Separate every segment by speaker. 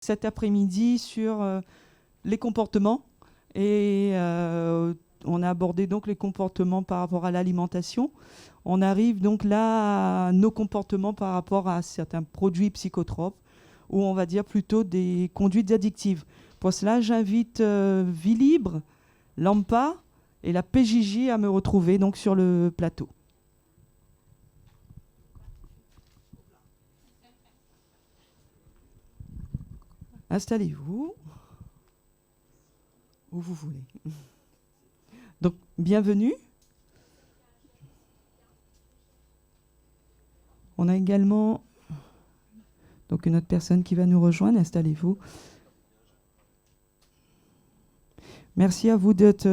Speaker 1: cet après-midi sur les comportements et on a abordé donc les comportements par rapport à l'alimentation. On arrive donc là à nos comportements par rapport à certains produits psychotropes ou on va dire plutôt des conduites addictives. Pour cela, j'invite Vie Libre, l'AMPA et la PJJ à me retrouver donc sur le plateau. Installez-vous où vous voulez. Donc, bienvenue. On a également donc une autre personne qui va nous rejoindre. Installez-vous. Merci à vous d'être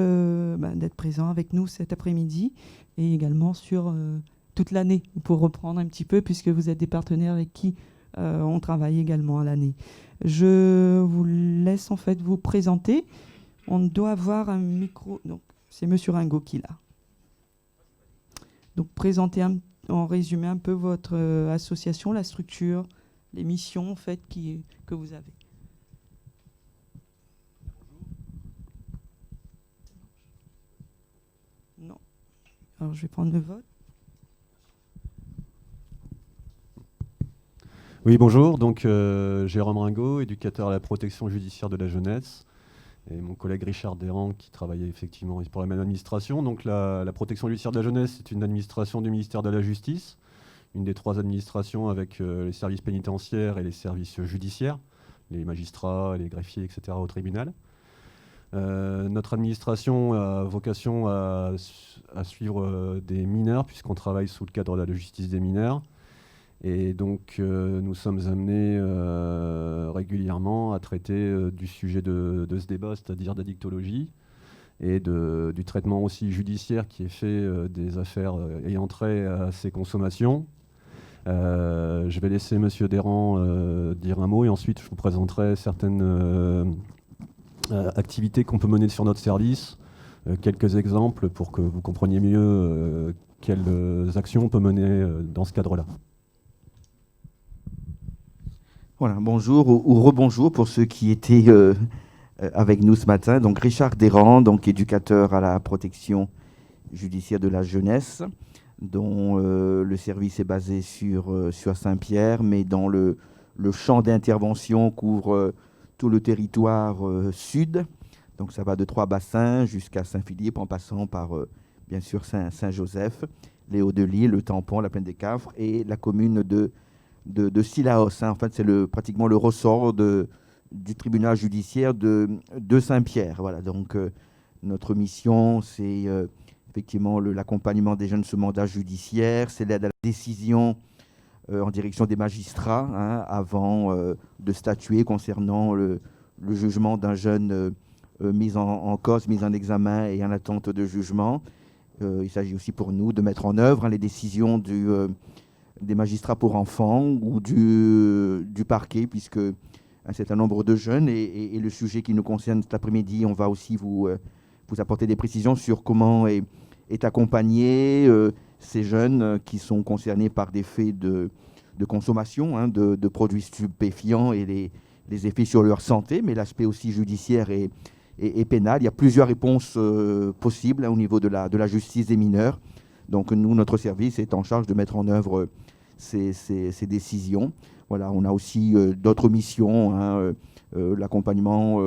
Speaker 1: présent avec nous cet après-midi et également sur toute l'année pour reprendre un petit peu puisque vous êtes des partenaires avec qui on travaille également à l'année. Je vous laisse en fait vous présenter. On doit avoir un micro. Donc, c'est Monsieur Ringot qui l'a. Donc, présenter en résumé un peu votre association, la structure, les missions en fait que vous avez. Non. Alors, je vais prendre le vote.
Speaker 2: Oui, bonjour. Donc, Jérôme Ringot, éducateur à la protection judiciaire de la jeunesse, et mon collègue Richard Desrands qui travaillait effectivement pour la même administration. Donc, la protection judiciaire de la jeunesse, c'est une administration du ministère de la Justice, une des 3 administrations avec les services pénitentiaires et les services judiciaires, les magistrats, les greffiers, etc. au tribunal. Notre administration a vocation à suivre des mineurs puisqu'on travaille sous le cadre de la justice des mineurs. Et donc, nous sommes amenés régulièrement à traiter du sujet de ce débat, c'est-à-dire d'addictologie, et du traitement aussi judiciaire qui est fait des affaires ayant trait à ces consommations. Je vais laisser M. Desrands dire un mot, et ensuite je vous présenterai certaines activités qu'on peut mener sur notre service, quelques exemples pour que vous compreniez mieux quelles actions on peut mener dans ce cadre-là.
Speaker 3: Voilà, bonjour ou rebonjour pour ceux qui étaient avec nous ce matin. Donc Richard Desrands, donc éducateur à la protection judiciaire de la jeunesse, dont le service est basé sur Saint-Pierre, mais dont le champ d'intervention couvre tout le territoire sud. Donc ça va de Trois-Bassins jusqu'à Saint-Philippe, en passant par bien sûr Saint-Joseph, les Hauts-de-l'Île, le Tampon, la Plaine des Cafres et la commune de Cilaos. En fait, c'est pratiquement le ressort du tribunal judiciaire de Saint-Pierre. Voilà, donc notre mission, c'est effectivement l'accompagnement des jeunes sous mandat judiciaire, c'est l'aide à la décision en direction des magistrats avant de statuer concernant le jugement d'un jeune mis en cause, mis en examen et en attente de jugement. Il s'agit aussi pour nous de mettre en œuvre les décisions des magistrats pour enfants ou du parquet, puisque un certain nombre de jeunes, et le sujet qui nous concerne cet après-midi, on va aussi vous apporter des précisions sur comment est accompagné ces jeunes qui sont concernés par des faits de consommation de produits stupéfiants et les effets sur leur santé, mais l'aspect aussi judiciaire et pénal. Il y a plusieurs réponses possibles au niveau de la justice des mineurs. Donc nous, notre service est en charge de mettre en œuvre ces décisions. Voilà, on a aussi d'autres missions, l'accompagnement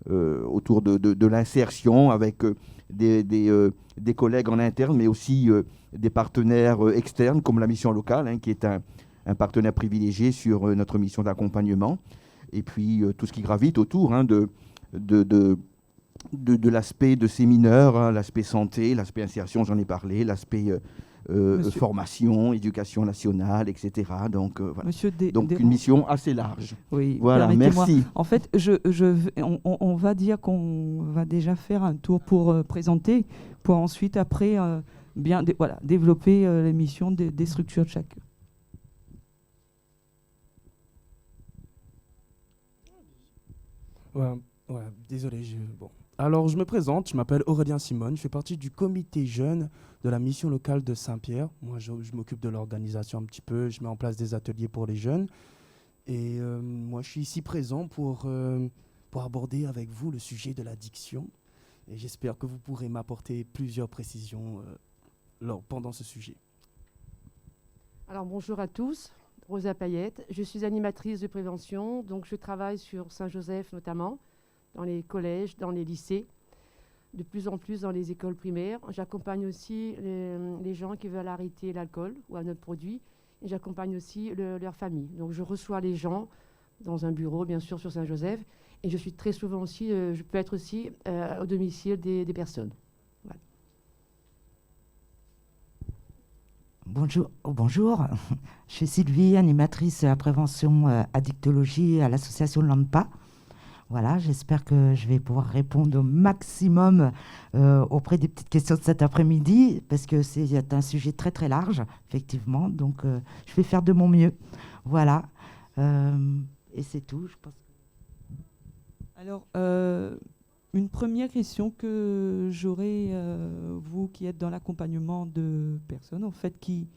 Speaker 3: autour de l'insertion avec des collègues en interne, mais aussi des partenaires externes comme la mission locale, qui est un partenaire privilégié sur notre mission d'accompagnement. Et puis tout ce qui gravite autour de l'aspect de ces mineurs, l'aspect santé, l'aspect insertion, j'en ai parlé, l'aspect formation, éducation nationale, etc. Donc, voilà. Donc une mission assez large.
Speaker 1: Oui,
Speaker 3: voilà, merci.
Speaker 1: En fait, on va dire qu'on va déjà faire un tour pour présenter, pour ensuite, après, développer les missions des structures de chacun.
Speaker 4: Ouais, désolé. Bon. Alors, je me présente, je m'appelle Aurélien Simone, je fais partie du comité jeune de la mission locale de Saint-Pierre. Moi, je m'occupe de l'organisation un petit peu, je mets en place des ateliers pour les jeunes. Et moi, je suis ici présent pour aborder avec vous le sujet de l'addiction. Et j'espère que vous pourrez m'apporter plusieurs précisions pendant ce sujet.
Speaker 5: Alors bonjour à tous, Rosa Payette. Je suis animatrice de prévention, donc je travaille sur Saint-Joseph notamment, dans les collèges, dans les lycées, de plus en plus dans les écoles primaires. J'accompagne aussi les gens qui veulent arrêter l'alcool ou un autre produit. Et j'accompagne aussi leur famille. Donc je reçois les gens dans un bureau, bien sûr, sur Saint-Joseph. Et je suis très souvent aussi, je peux être aussi au domicile des personnes. Voilà.
Speaker 6: Bonjour. Je suis Sylvie, animatrice de la prévention addictologie à l'association LAMPA. Voilà, j'espère que je vais pouvoir répondre au maximum auprès des petites questions de cet après-midi, parce que c'est un sujet très très large, effectivement. Donc, je vais faire de mon mieux. Voilà. Et c'est tout, je pense.
Speaker 1: Alors, une première question que j'aurais, vous qui êtes dans l'accompagnement de personnes, en fait, qui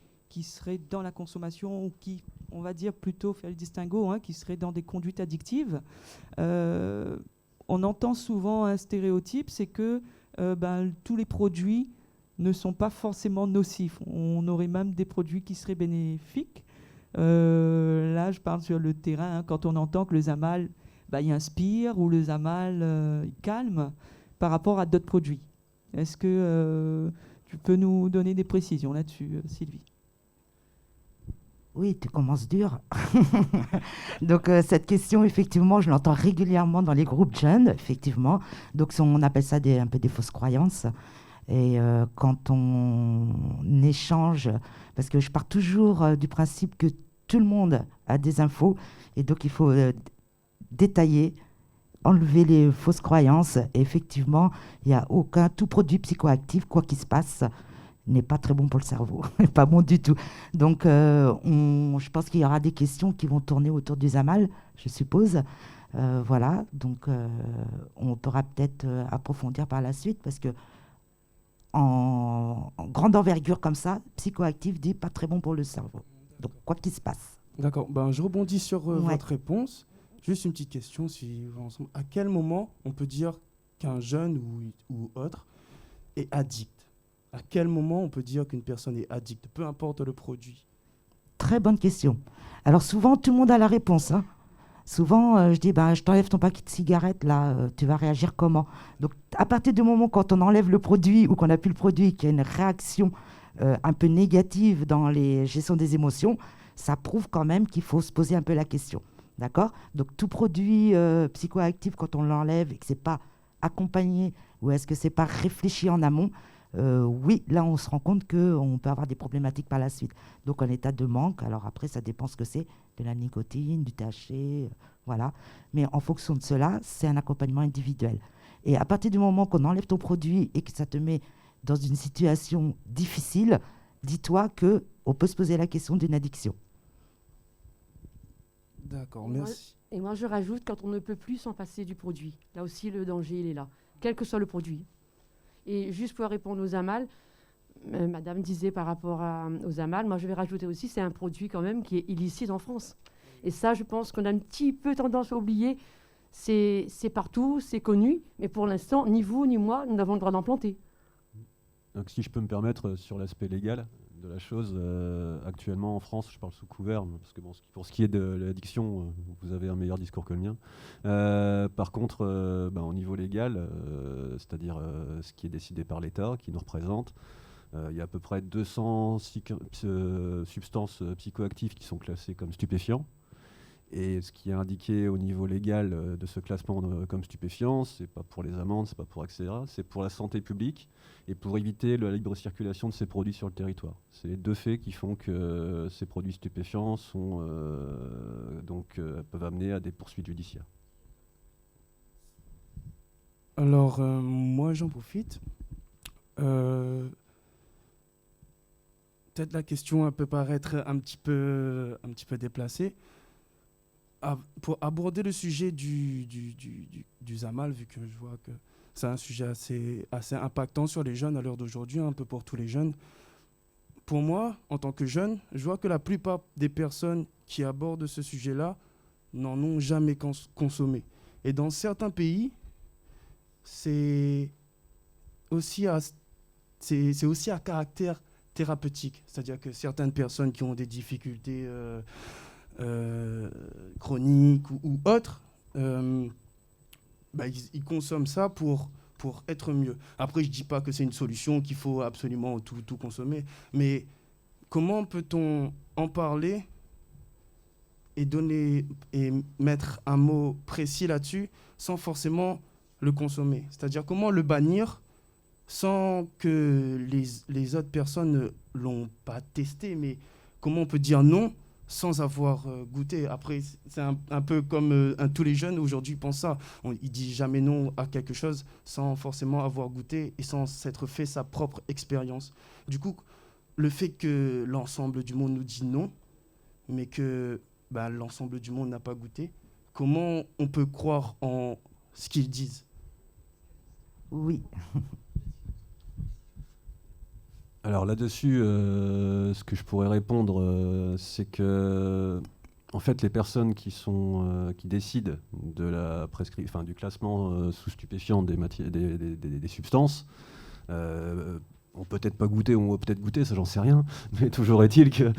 Speaker 1: seraient dans la consommation ou qui, on va dire plutôt, faire le distinguo, qui seraient dans des conduites addictives. On entend souvent un stéréotype, c'est que tous les produits ne sont pas forcément nocifs. On aurait même des produits qui seraient bénéfiques. Là, je parle sur le terrain, quand on entend que le Zamal, il inspire ou le Zamal, il calme par rapport à d'autres produits. Est-ce que tu peux nous donner des précisions là-dessus, Sylvie ?
Speaker 6: Oui, tu commences dur. Donc, cette question, effectivement, je l'entends régulièrement dans les groupes jeunes, effectivement. Donc, on appelle ça un peu des fausses croyances. Et quand on échange, parce que je pars toujours du principe que tout le monde a des infos, et donc il faut détailler, enlever les fausses croyances. Et effectivement, il n'y a tout produit psychoactif, quoi qu'il se passe, n'est pas très bon pour le cerveau, pas bon du tout. Donc, je pense qu'il y aura des questions qui vont tourner autour du Zamal, je suppose. Voilà, donc on pourra peut-être approfondir par la suite, parce que en grande envergure comme ça, psychoactif dit pas très bon pour le cerveau. Donc, quoi qu'il se passe.
Speaker 4: D'accord, je rebondis sur votre réponse. Juste une petite question, à quel moment on peut dire qu'un jeune ou autre est addict ? À quel moment on peut dire qu'une personne est addicte, peu importe le produit ?
Speaker 6: Très bonne question. Alors souvent, tout le monde a la réponse. Souvent, je dis, je t'enlève ton paquet de cigarettes, là, tu vas réagir comment ? Donc, à partir du moment quand on enlève le produit ou qu'on n'a plus le produit, qu'il y a une réaction un peu négative dans les gestions des émotions, ça prouve quand même qu'il faut se poser un peu la question. D'accord ? Donc, tout produit psychoactif, quand on l'enlève et que ce n'est pas accompagné ou est-ce que ce n'est pas réfléchi en amont, oui, là, on se rend compte qu'on peut avoir des problématiques par la suite. Donc, en état de manque, alors après, ça dépend ce que c'est, de la nicotine, du THC, voilà. Mais en fonction de cela, c'est un accompagnement individuel. Et à partir du moment qu'on enlève ton produit et que ça te met dans une situation difficile, dis-toi qu'on peut se poser la question d'une addiction.
Speaker 4: D'accord, merci.
Speaker 5: Et moi, je rajoute, quand on ne peut plus s'en passer du produit. Là aussi, le danger, il est là, quel que soit le produit. Et juste pour répondre aux Zamal, Madame disait par rapport aux Zamal, moi je vais rajouter aussi, c'est un produit quand même qui est illicite en France. Et ça, je pense qu'on a un petit peu tendance à oublier. C'est partout, c'est connu, mais pour l'instant, ni vous ni moi, nous n'avons le droit d'en planter.
Speaker 2: Donc si je peux me permettre, sur l'aspect légal de la chose, actuellement en France, je parle sous couvert, parce que pour ce qui est de l'addiction, vous avez un meilleur discours que le mien. Par contre, au niveau légal, c'est-à-dire ce qui est décidé par l'État, qui nous représente, il y a à peu près 200 substances psychoactives qui sont classées comme stupéfiants. Et ce qui est indiqué au niveau légal de ce classement comme stupéfiant, c'est pas pour les amendes, c'est pas pour etc. C'est pour la santé publique et pour éviter la libre circulation de ces produits sur le territoire. C'est les deux faits qui font que ces produits stupéfiants peuvent amener à des poursuites judiciaires.
Speaker 4: Alors, moi, j'en profite. Peut-être la question peut paraître un petit peu déplacée. Pour aborder le sujet du Zamal, vu que je vois que c'est un sujet assez impactant sur les jeunes à l'heure d'aujourd'hui, un peu pour tous les jeunes. Pour moi, en tant que jeune, je vois que la plupart des personnes qui abordent ce sujet-là n'en ont jamais consommé. Et dans certains pays, c'est aussi à caractère thérapeutique. C'est-à-dire que certaines personnes qui ont des difficultés chroniques ou autres, ils consomment ça pour être mieux. Après, je ne dis pas que c'est une solution, qu'il faut absolument tout consommer, mais comment peut-on en parler et mettre un mot précis là-dessus sans forcément le consommer? C'est-à-dire comment le bannir sans que les autres personnes ne l'ont pas testé, mais comment on peut dire non sans avoir goûté? Après, c'est un peu comme tous les jeunes aujourd'hui pensent ça. Ils disent jamais non à quelque chose sans forcément avoir goûté et sans s'être fait sa propre expérience. Du coup, le fait que l'ensemble du monde nous dit non, mais que l'ensemble du monde n'a pas goûté, comment on peut croire en ce qu'ils disent?
Speaker 6: Oui.
Speaker 2: Alors là-dessus, ce que je pourrais répondre, c'est que en fait, les personnes qui décident de la du classement sous stupéfiants des substances ont peut-être pas goûté, ou ont peut-être goûté, ça j'en sais rien, mais toujours est-il que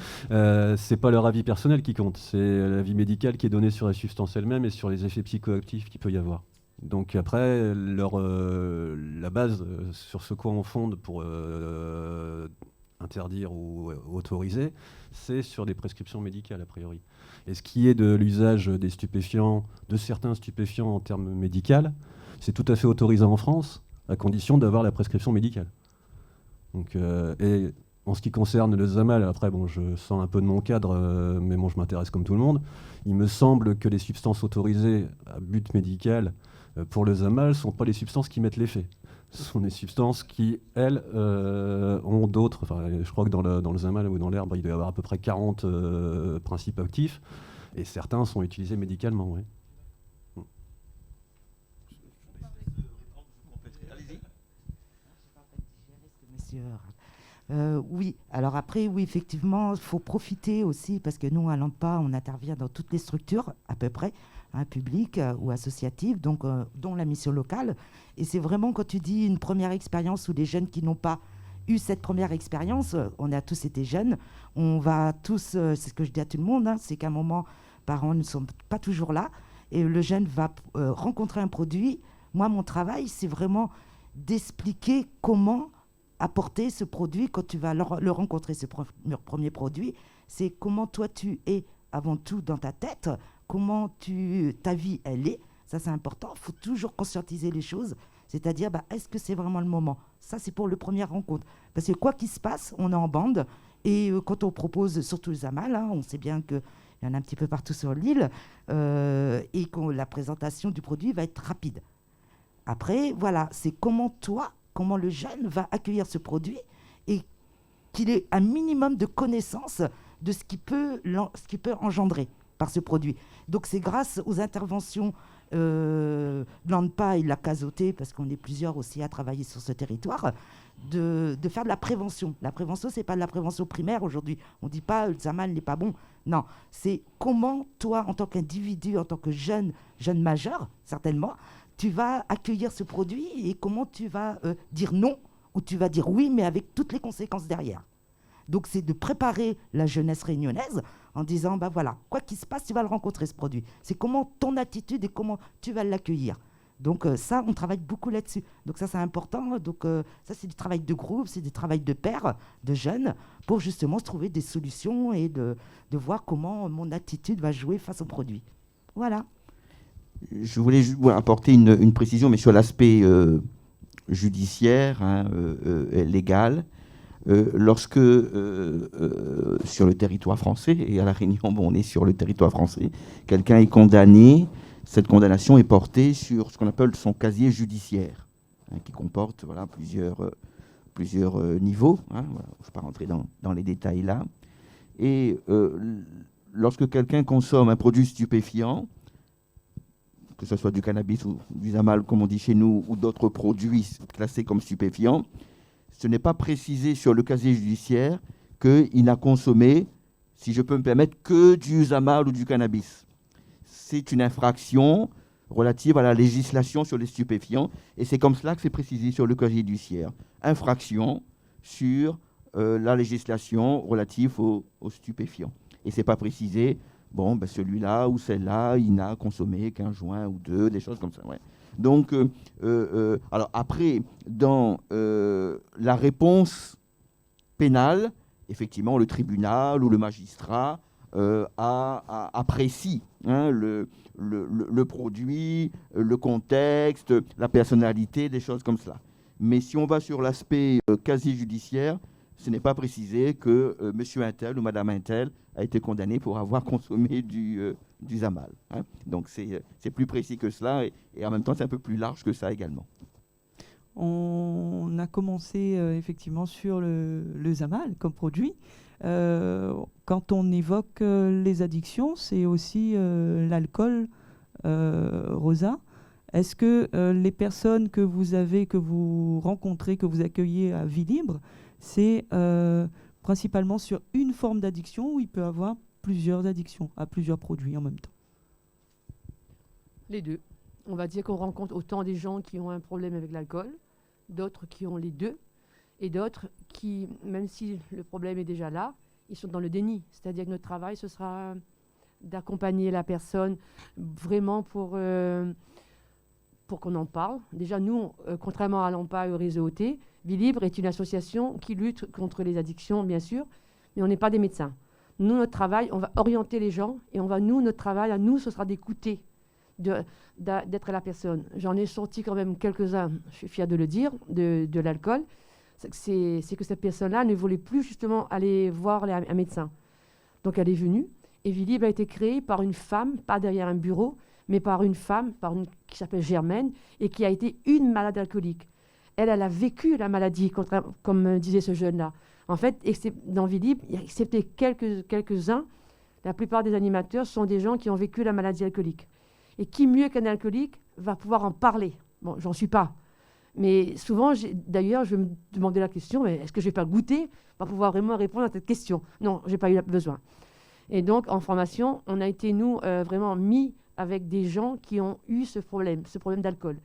Speaker 2: c'est pas leur avis personnel qui compte, c'est l'avis médical qui est donné sur la substance elle-même et sur les effets psychoactifs qu'il peut y avoir. Donc après, la base sur ce quoi on fonde pour interdire ou autoriser, c'est sur des prescriptions médicales a priori. Et ce qui est de l'usage des stupéfiants, de certains stupéfiants en termes médicaux, c'est tout à fait autorisé en France, à condition d'avoir la prescription médicale. Donc, et en ce qui concerne le Zamal, après, je sens un peu de mon cadre, mais je m'intéresse comme tout le monde. Il me semble que les substances autorisées à but médical pour le Zamal ne sont pas les substances qui mettent l'effet. Ce sont des substances qui, elles, ont d'autres. Je crois que dans le Zamal ou dans l'herbe, il doit y avoir à peu près 40 principes actifs, et certains sont utilisés médicalement. Oui.
Speaker 6: Oui, alors après, oui, effectivement, il faut profiter aussi, parce que nous, à l'AMPA, on intervient dans toutes les structures, à peu près, publiques ou associatives, donc, dont la mission locale. Et c'est vraiment, quand tu dis une première expérience, ou des jeunes qui n'ont pas eu cette première expérience, on a tous été jeunes, on va tous, c'est ce que je dis à tout le monde, c'est qu'à un moment, parents ne sont pas toujours là, et le jeune va rencontrer un produit. Moi, mon travail, c'est vraiment d'expliquer comment apporter ce produit quand tu vas le rencontrer, ce premier produit. C'est comment toi tu es avant tout dans ta tête, comment ta vie elle est. Ça c'est important, il faut toujours conscientiser les choses, c'est-à-dire est-ce que c'est vraiment le moment? Ça c'est pour le premier rencontre, parce que quoi qu'il se passe, on est en bande, et quand on propose, surtout le Zamal, on sait bien qu'il y en a un petit peu partout sur l'île, et que la présentation du produit va être rapide. Après, voilà, c'est comment le jeune va accueillir ce produit et qu'il ait un minimum de connaissance de ce qui peut engendrer par ce produit. Donc c'est grâce aux interventions de l'ANPA et de la Casoté, parce qu'on est plusieurs aussi à travailler sur ce territoire, de faire de la prévention. La prévention, ce n'est pas de la prévention primaire aujourd'hui. On ne dit pas le Zamal n'est pas bon. Non, c'est comment toi, en tant qu'individu, en tant que jeune majeur, certainement, tu vas accueillir ce produit et comment tu vas dire non ou tu vas dire oui, mais avec toutes les conséquences derrière. Donc, c'est de préparer la jeunesse réunionnaise en disant, voilà, quoi qu'il se passe, tu vas le rencontrer, ce produit. C'est comment ton attitude et comment tu vas l'accueillir. Donc, ça, on travaille beaucoup là-dessus. Donc, ça, c'est important. Donc, ça, c'est du travail de groupe, c'est du travail de pairs, de jeunes, pour justement se trouver des solutions et de voir comment mon attitude va jouer face au produit. Voilà.
Speaker 3: Je voulais apporter une précision, mais sur l'aspect judiciaire, légal. Lorsque, sur le territoire français, et à La Réunion, on est sur le territoire français, quelqu'un est condamné, cette condamnation est portée sur ce qu'on appelle son casier judiciaire, qui comporte plusieurs niveaux. Je ne vais pas rentrer dans les détails là. Et lorsque quelqu'un consomme un produit stupéfiant, que ce soit du cannabis ou du Zamal, comme on dit chez nous, ou d'autres produits classés comme stupéfiants, ce n'est pas précisé sur le casier judiciaire qu'il n'a consommé, si je peux me permettre, que du Zamal ou du cannabis. c'est une infraction relative à la législation sur les stupéfiants, et c'est comme cela que c'est précisé sur le casier judiciaire. Infraction sur la législation relative aux stupéfiants. Et c'est pas précisé, bon, ben celui-là ou celle-là, il n'a consommé qu'un joint ou deux, des choses comme ça. Ouais. Donc, alors après, dans la réponse pénale, effectivement, le tribunal ou le magistrat apprécie le produit, le contexte, la personnalité, des choses comme cela. Mais si on va sur l'aspect quasi judiciaire, ce n'est pas précisé que monsieur Intel ou madame Intel a été condamné pour avoir consommé du Zamal. Hein. Donc c'est plus précis que cela et en même temps c'est un peu plus large que ça également.
Speaker 1: On a commencé effectivement sur le Zamal comme produit. Quand on évoque les addictions, c'est aussi l'alcool, Rosa. Est-ce que les personnes que vous rencontrez, que vous accueillez à Vie Libre, c'est principalement sur une forme d'addiction ou il peut y avoir plusieurs addictions à plusieurs produits en même temps?
Speaker 5: Les deux. On va dire qu'on rencontre autant des gens qui ont un problème avec l'alcool, d'autres qui ont les deux, et d'autres qui, même si le problème est déjà là, ils sont dans le déni. C'est-à-dire que notre travail, ce sera d'accompagner la personne vraiment pour qu'on en parle. Déjà, nous, contrairement à l'AMPA et au réseau OT, Vie Libre est une association qui lutte contre les addictions, bien sûr, mais on n'est pas des médecins. Nous, notre travail, on va orienter les gens et notre travail à nous, ce sera d'écouter, d'être la personne. J'en ai sorti quand même quelques-uns, je suis fière de le dire, de l'alcool. C'est que cette personne-là ne voulait plus justement aller voir un médecin. Donc elle est venue et Vie Libre a été créée par une femme, pas derrière un bureau, mais par une femme qui s'appelle Germaine et qui a été une malade alcoolique. Elle a vécu la maladie, comme disait ce jeune-là. En fait, dans Vie Libre, excepté quelques-uns, la plupart des animateurs sont des gens qui ont vécu la maladie alcoolique. Et qui mieux qu'un alcoolique va pouvoir en parler? Bon, j'en suis pas. Mais souvent, d'ailleurs, je me demandais la question, mais est-ce que je vais pas goûter pour pouvoir vraiment répondre à cette question? Non, j'ai pas eu besoin. Et donc, en formation, on a été, nous, vraiment mis avec des gens qui ont eu ce problème d'alcool.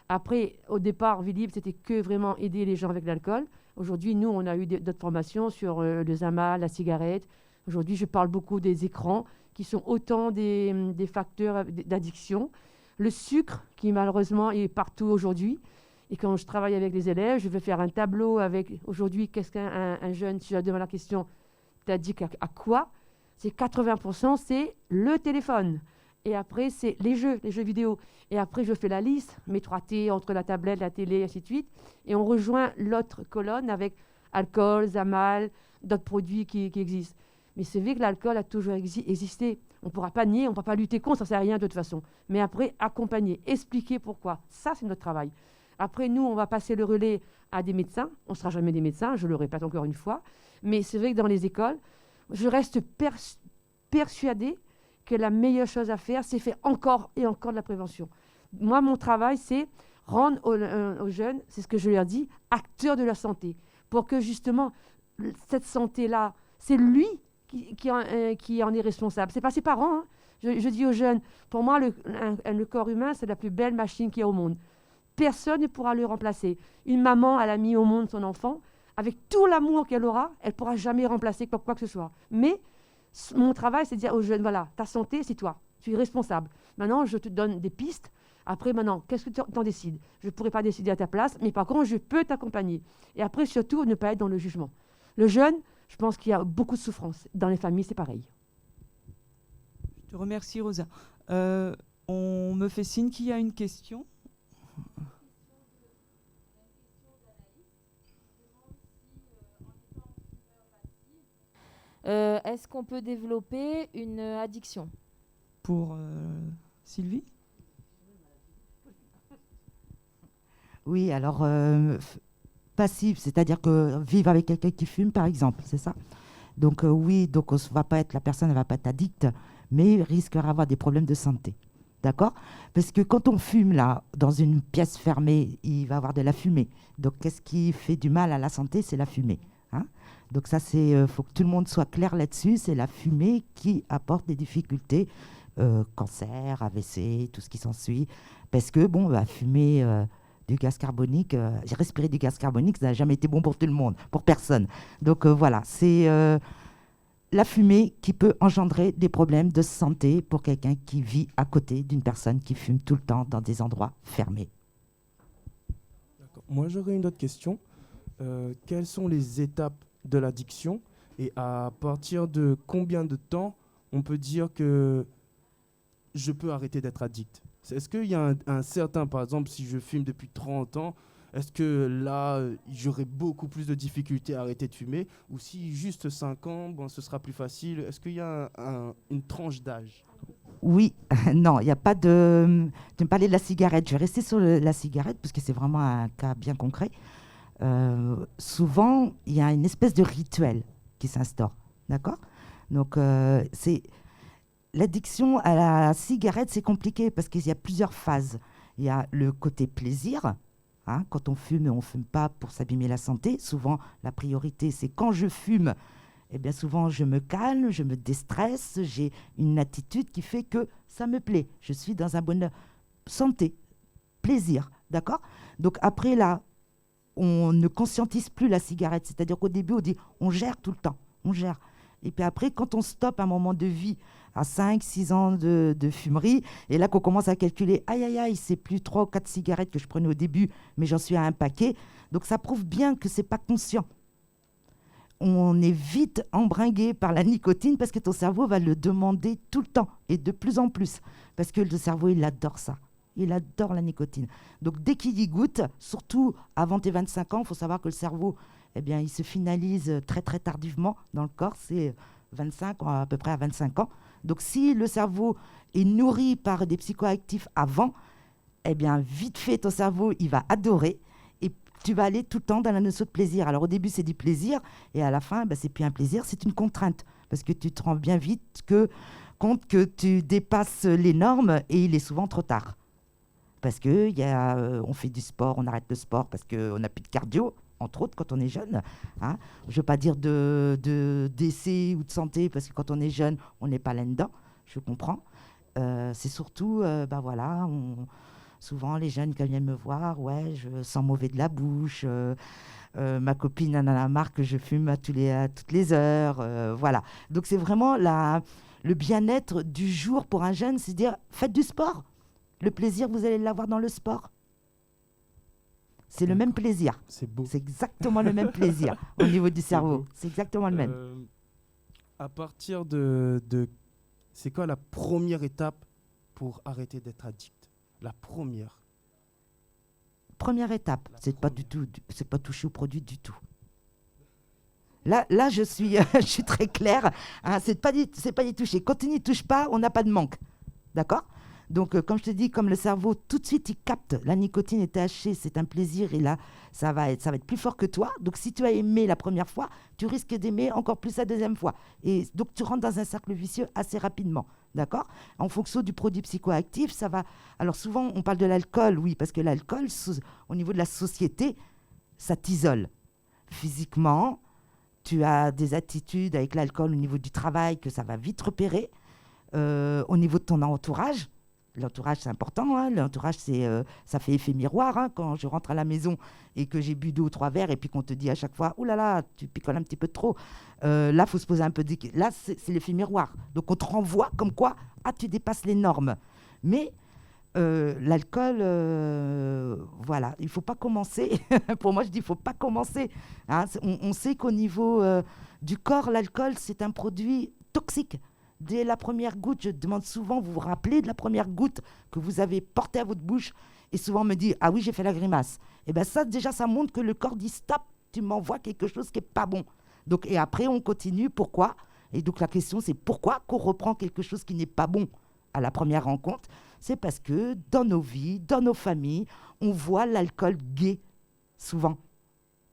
Speaker 5: Après, au départ, Vie Libre, c'était que vraiment aider les gens avec l'alcool. Aujourd'hui, nous, on a eu d'autres formations sur le Zamal, la cigarette. Aujourd'hui, je parle beaucoup des écrans, qui sont autant des facteurs d'addiction. Le sucre, qui malheureusement est partout aujourd'hui. Et quand je travaille avec les élèves, je vais faire un tableau avec, aujourd'hui, qu'est-ce qu'un jeune, si je lui demande la question, t'addict à quoi? C'est 80%, c'est le téléphone. Et après, c'est les jeux vidéo. Et après, je fais la liste, mes 3T entre la tablette, la télé, et ainsi de suite. Et on rejoint l'autre colonne avec alcool, Zamal, d'autres produits qui existent. Mais c'est vrai que l'alcool a toujours existé. On ne pourra pas nier, on ne pourra pas lutter contre, ça ne sert à rien de toute façon. Mais après, accompagner, expliquer pourquoi. Ça, c'est notre travail. Après, nous, on va passer le relais à des médecins. On ne sera jamais des médecins, je le répète encore une fois. Mais c'est vrai que dans les écoles, je reste persuadée que la meilleure chose à faire, c'est faire encore et encore de la prévention. Moi, mon travail, c'est rendre aux jeunes, c'est ce que je leur dis, acteurs de leur santé. Pour que justement, cette santé-là, c'est lui qui en est responsable. Ce n'est pas ses parents. Hein. Je dis aux jeunes, pour moi, le corps humain, c'est la plus belle machine qu'il y a au monde. Personne ne pourra le remplacer. Une maman, elle a mis au monde son enfant. Avec tout l'amour qu'elle aura, elle ne pourra jamais remplacer quoi que ce soit. Mais mon travail, c'est de dire aux jeunes, voilà, ta santé, c'est toi. Tu es responsable. Maintenant, je te donne des pistes. Après, maintenant, qu'est-ce que tu en décides? Je ne pourrai pas décider à ta place, mais par contre, je peux t'accompagner. Et après, surtout, ne pas être dans le jugement. Le jeune, je pense qu'il y a beaucoup de souffrance. Dans les familles, c'est pareil.
Speaker 1: Je te remercie, Rosa. On me fait signe qu'il y a une question.
Speaker 7: Est-ce qu'on peut développer une addiction?
Speaker 1: Pour Sylvie?
Speaker 6: Oui, alors passif, c'est-à-dire que vivre avec quelqu'un qui fume, par exemple, c'est ça? Donc oui, donc la personne ne va pas être addicte, mais risquera d'avoir des problèmes de santé. D'accord? Parce que quand on fume là, dans une pièce fermée, il va y avoir de la fumée. Donc qu'est-ce qui fait du mal à la santé? C'est la fumée. Hein? Donc ça, faut que tout le monde soit clair là-dessus. C'est la fumée qui apporte des difficultés cancer, AVC, tout ce qui s'ensuit. Parce que, bon, fumer du gaz carbonique, j'ai respiré du gaz carbonique, ça n'a jamais été bon pour tout le monde, pour personne. Donc voilà, c'est la fumée qui peut engendrer des problèmes de santé pour quelqu'un qui vit à côté d'une personne qui fume tout le temps dans des endroits fermés.
Speaker 4: D'accord. Moi, j'aurais une autre question. Quelles sont les étapes de l'addiction et à partir de combien de temps on peut dire que je peux arrêter d'être addict? Est-ce qu'il y a un certain, par exemple, si je fume depuis 30 ans, est-ce que là, j'aurai beaucoup plus de difficultés à arrêter de fumer? Ou si juste 5 ans, bon, ce sera plus facile? Est-ce qu'il y a une tranche d'âge?
Speaker 6: Oui, non, il n'y a pas de... Tu me parlais de la cigarette. Je vais rester sur la cigarette parce que c'est vraiment un cas bien concret. Souvent, il y a une espèce de rituel qui s'instaure. D'accord? Donc, l'addiction à la cigarette, c'est compliqué parce qu'il y a plusieurs phases. Il y a le côté plaisir. Hein, quand on fume, on ne fume pas pour s'abîmer la santé. Souvent, la priorité, c'est quand je fume, eh bien souvent, je me calme, je me déstresse, j'ai une attitude qui fait que ça me plaît. Je suis dans un bonheur. Santé, plaisir, d'accord? Donc après, là, on ne conscientise plus la cigarette. C'est-à-dire qu'au début, on dit, on gère tout le temps, on gère. Et puis après, quand on stoppe un moment de vie à 5, 6 ans de fumerie, et là qu'on commence à calculer, aïe, aïe, aïe, c'est plus 3 ou 4 cigarettes que je prenais au début, mais j'en suis à un paquet. Donc ça prouve bien que ce n'est pas conscient. On est vite embringué par la nicotine parce que ton cerveau va le demander tout le temps et de plus en plus. Parce que le cerveau, il adore ça. Il adore la nicotine. Donc dès qu'il y goûte, surtout avant tes 25 ans, il faut savoir que le cerveau, eh bien, il se finalise très très tardivement dans le corps, c'est 25, à peu près à 25 ans. Donc si le cerveau est nourri par des psychoactifs avant, eh bien vite fait ton cerveau, il va adorer et tu vas aller tout le temps dans la notion de plaisir. Alors au début c'est du plaisir et à la fin c'est plus un plaisir, c'est une contrainte parce que tu te rends bien vite compte que tu dépasses les normes et il est souvent trop tard. Parce qu'on fait du sport, on arrête le sport parce qu'on n'a plus de cardio, entre autres quand on est jeune. Hein. Je ne veux pas dire de décès ou de santé, parce que quand on est jeune, on n'est pas là-dedans, je comprends. C'est surtout, voilà, souvent les jeunes quand ils viennent me voir, ouais, je sens mauvais de la bouche, ma copine en a marre que je fume à toutes les heures, voilà. Donc c'est vraiment le bien-être du jour pour un jeune, c'est dire, faites du sport. Le plaisir, vous allez l'avoir dans le sport. C'est le même plaisir.
Speaker 4: C'est beau.
Speaker 6: C'est exactement le même plaisir au niveau du cerveau. C'est exactement le même.
Speaker 4: À partir c'est quoi la première étape pour arrêter d'être addict? La première.
Speaker 6: Première étape, c'est pas toucher au produit du tout. Là, je suis très claire. Hein, c'est pas y toucher. Quand on n'y touche pas, on n'a pas de manque. D'accord? Donc, comme je te dis, comme le cerveau, tout de suite, il capte la nicotine et THC, c'est un plaisir. Et là, ça va être plus fort que toi. Donc, si tu as aimé la première fois, tu risques d'aimer encore plus la deuxième fois. Et donc, tu rentres dans un cercle vicieux assez rapidement. D'accord? En fonction du produit psychoactif, ça va... Alors, souvent, on parle de l'alcool, oui, parce que l'alcool, au niveau de la société, ça t'isole. Physiquement, tu as des attitudes avec l'alcool au niveau du travail que ça va vite repérer. Au niveau de ton entourage, l'entourage, c'est important. Hein. L'entourage, ça fait effet miroir. Hein. Quand je rentre à la maison et que j'ai bu 2 ou 3 verres et puis qu'on te dit à chaque fois « Ouh là là, tu picoles un petit peu trop », là, il faut se poser un peu de... Là, c'est l'effet miroir. Donc, on te renvoie comme quoi « Ah, tu dépasses les normes ». Mais l'alcool, voilà, il ne faut pas commencer. Pour moi, je dis il ne faut pas commencer. Hein. On sait qu'au niveau du corps, l'alcool, c'est un produit toxique. Dès la première goutte, je demande souvent, vous vous rappelez de la première goutte que vous avez portée à votre bouche? Et souvent on me dit, ah oui, j'ai fait la grimace. Et bien ça, déjà, ça montre que le corps dit, stop, tu m'envoies quelque chose qui n'est pas bon. Donc, et après, on continue, pourquoi? Et donc la question, c'est pourquoi qu'on reprend quelque chose qui n'est pas bon à la première rencontre? C'est parce que dans nos vies, dans nos familles, on voit l'alcool gai, souvent.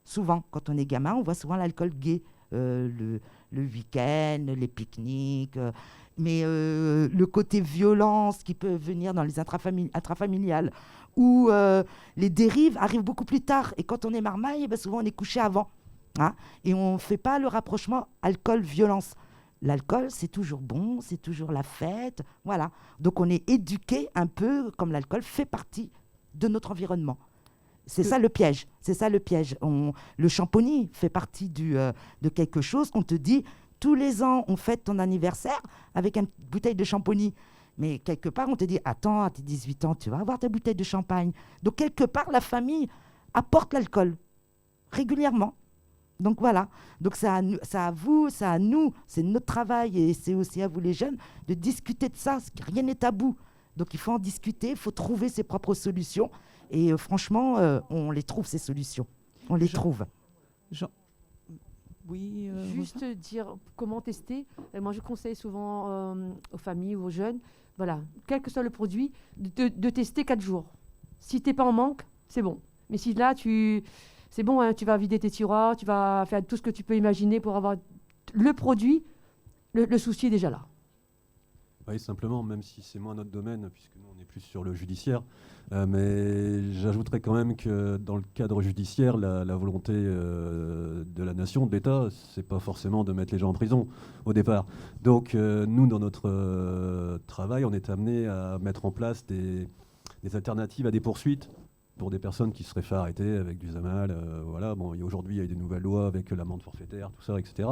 Speaker 6: Souvent, quand on est gamin, on voit souvent l'alcool gai. Le week-end, les pique-niques, mais le côté violence qui peut venir dans les intrafamiliales, où les dérives arrivent beaucoup plus tard. Et quand on est marmaille, souvent on est couché avant. Hein, et on ne fait pas le rapprochement alcool-violence. L'alcool, c'est toujours bon, c'est toujours la fête, voilà. Donc on est éduqué un peu comme l'alcool fait partie de notre environnement. C'est ça le piège, c'est ça le piège. Le champomis fait partie de quelque chose qu'on te dit, tous les ans, on fête ton anniversaire avec une bouteille de champomis. Mais quelque part, on te dit, attends, à tes 18 ans, tu vas avoir ta bouteille de champagne. Donc quelque part, la famille apporte l'alcool régulièrement. Donc voilà, donc c'est à vous, c'est à nous, c'est notre travail et c'est aussi à vous les jeunes de discuter de ça, parce que rien n'est tabou. Donc il faut en discuter, il faut trouver ses propres solutions et franchement, on les trouve ces solutions, on les trouve.
Speaker 1: Oui.
Speaker 5: Juste dire comment tester. Moi, je conseille souvent aux familles ou aux jeunes, voilà, quel que soit le produit, de tester 4 jours. Si tu n'es pas en manque, c'est bon. Mais si là, c'est bon, hein, tu vas vider tes tiroirs, tu vas faire tout ce que tu peux imaginer pour avoir le produit, le souci est déjà là.
Speaker 2: Oui, simplement, même si c'est moins notre domaine, puisque nous, on est plus sur le judiciaire. Mais j'ajouterais quand même que dans le cadre judiciaire, la volonté de la nation, de l'État, c'est pas forcément de mettre les gens en prison au départ. Donc, nous, dans notre travail, on est amené à mettre en place des alternatives à des poursuites pour des personnes qui se seraient fait arrêter avec du ZAMAL. Voilà. Bon, aujourd'hui, il y a des nouvelles lois avec l'amende forfaitaire, tout ça, etc.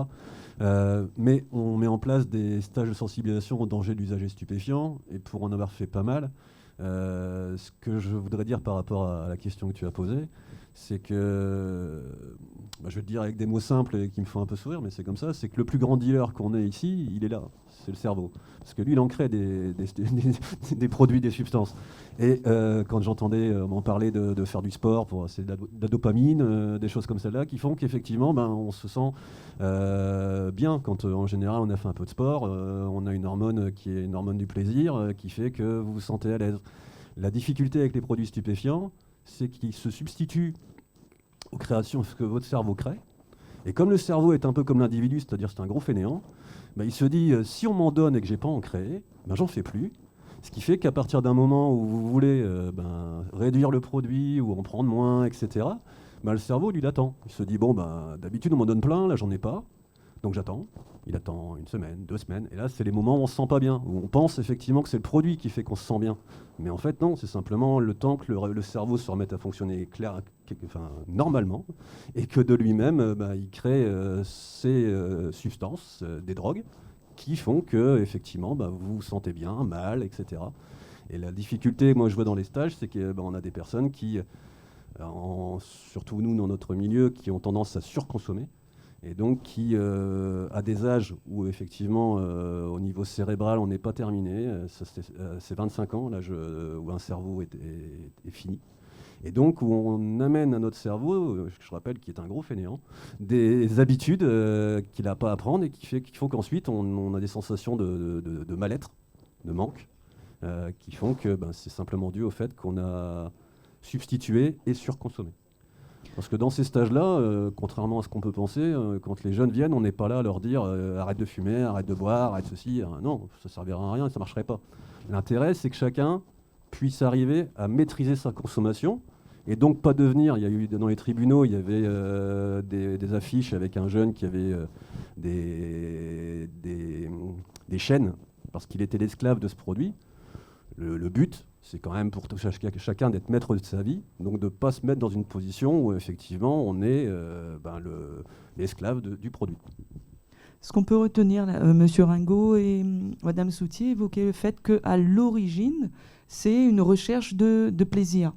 Speaker 2: Mais on met en place des stages de sensibilisation au danger de l'usage stupéfiant. Et pour en avoir fait pas mal, ce que je voudrais dire par rapport à la question que tu as posée, c'est que, je vais te dire avec des mots simples et qui me font un peu sourire, mais c'est comme ça, c'est que le plus grand dealer qu'on ait ici, il est là, c'est le cerveau. Parce que lui, il en crée des produits, des substances. Et quand j'entendais m'en parler de faire du sport, c'est de la dopamine, des choses comme celle-là, qui font qu'effectivement, on se sent bien quand en général on a fait un peu de sport, on a une hormone qui est une hormone du plaisir, qui fait que vous vous sentez à l'aise. La difficulté avec les produits stupéfiants, c'est qu'ils se substituent aux créations que votre cerveau crée. Et comme le cerveau est un peu comme l'individu, c'est-à-dire c'est un gros fainéant, il se dit si on m'en donne et que j'ai pas en créé, j'en fais plus. Ce qui fait qu'à partir d'un moment où vous voulez réduire le produit ou en prendre moins, etc., le cerveau, lui, il attend. Il se dit d'habitude on m'en donne plein, là j'en ai pas, donc j'attends. Il attend 1 semaine, 2 semaines, et là c'est les moments où on se sent pas bien, où on pense effectivement que c'est le produit qui fait qu'on se sent bien. Mais en fait non, c'est simplement le temps que le cerveau se remette à fonctionner normalement, et que de lui-même il crée ces substances, des drogues, qui font que effectivement vous vous sentez bien, mal, etc. Et la difficulté, moi je vois dans les stages, c'est qu'on a des personnes qui, surtout nous dans notre milieu, qui ont tendance à surconsommer. Et donc qui, à des âges où effectivement au niveau cérébral on n'est pas terminé, c'est 25 ans, l'âge où un cerveau est fini. Et donc où on amène à notre cerveau, je rappelle qu'il est un gros fainéant, des habitudes qu'il n'a pas à prendre et qui font qu'ensuite on a des sensations de mal-être, de manque, qui font que c'est simplement dû au fait qu'on a substitué et surconsommé. Parce que dans ces stages-là, contrairement à ce qu'on peut penser, quand les jeunes viennent, on n'est pas là à leur dire arrête de fumer, arrête de boire, arrête ceci. Non, ça ne servira à rien et ça ne marcherait pas. L'intérêt, c'est que chacun puisse arriver à maîtriser sa consommation et donc pas devenir. Il y a eu dans les tribunaux, il y avait des affiches avec un jeune qui avait des chaînes parce qu'il était l'esclave de ce produit. Le but, c'est quand même pour chacun d'être maître de sa vie, donc de ne pas se mettre dans une position où effectivement on est l'esclave du produit.
Speaker 1: Ce qu'on peut retenir, Monsieur Ringot et Madame Soutier évoquaient le fait qu'à l'origine, c'est une recherche de plaisir.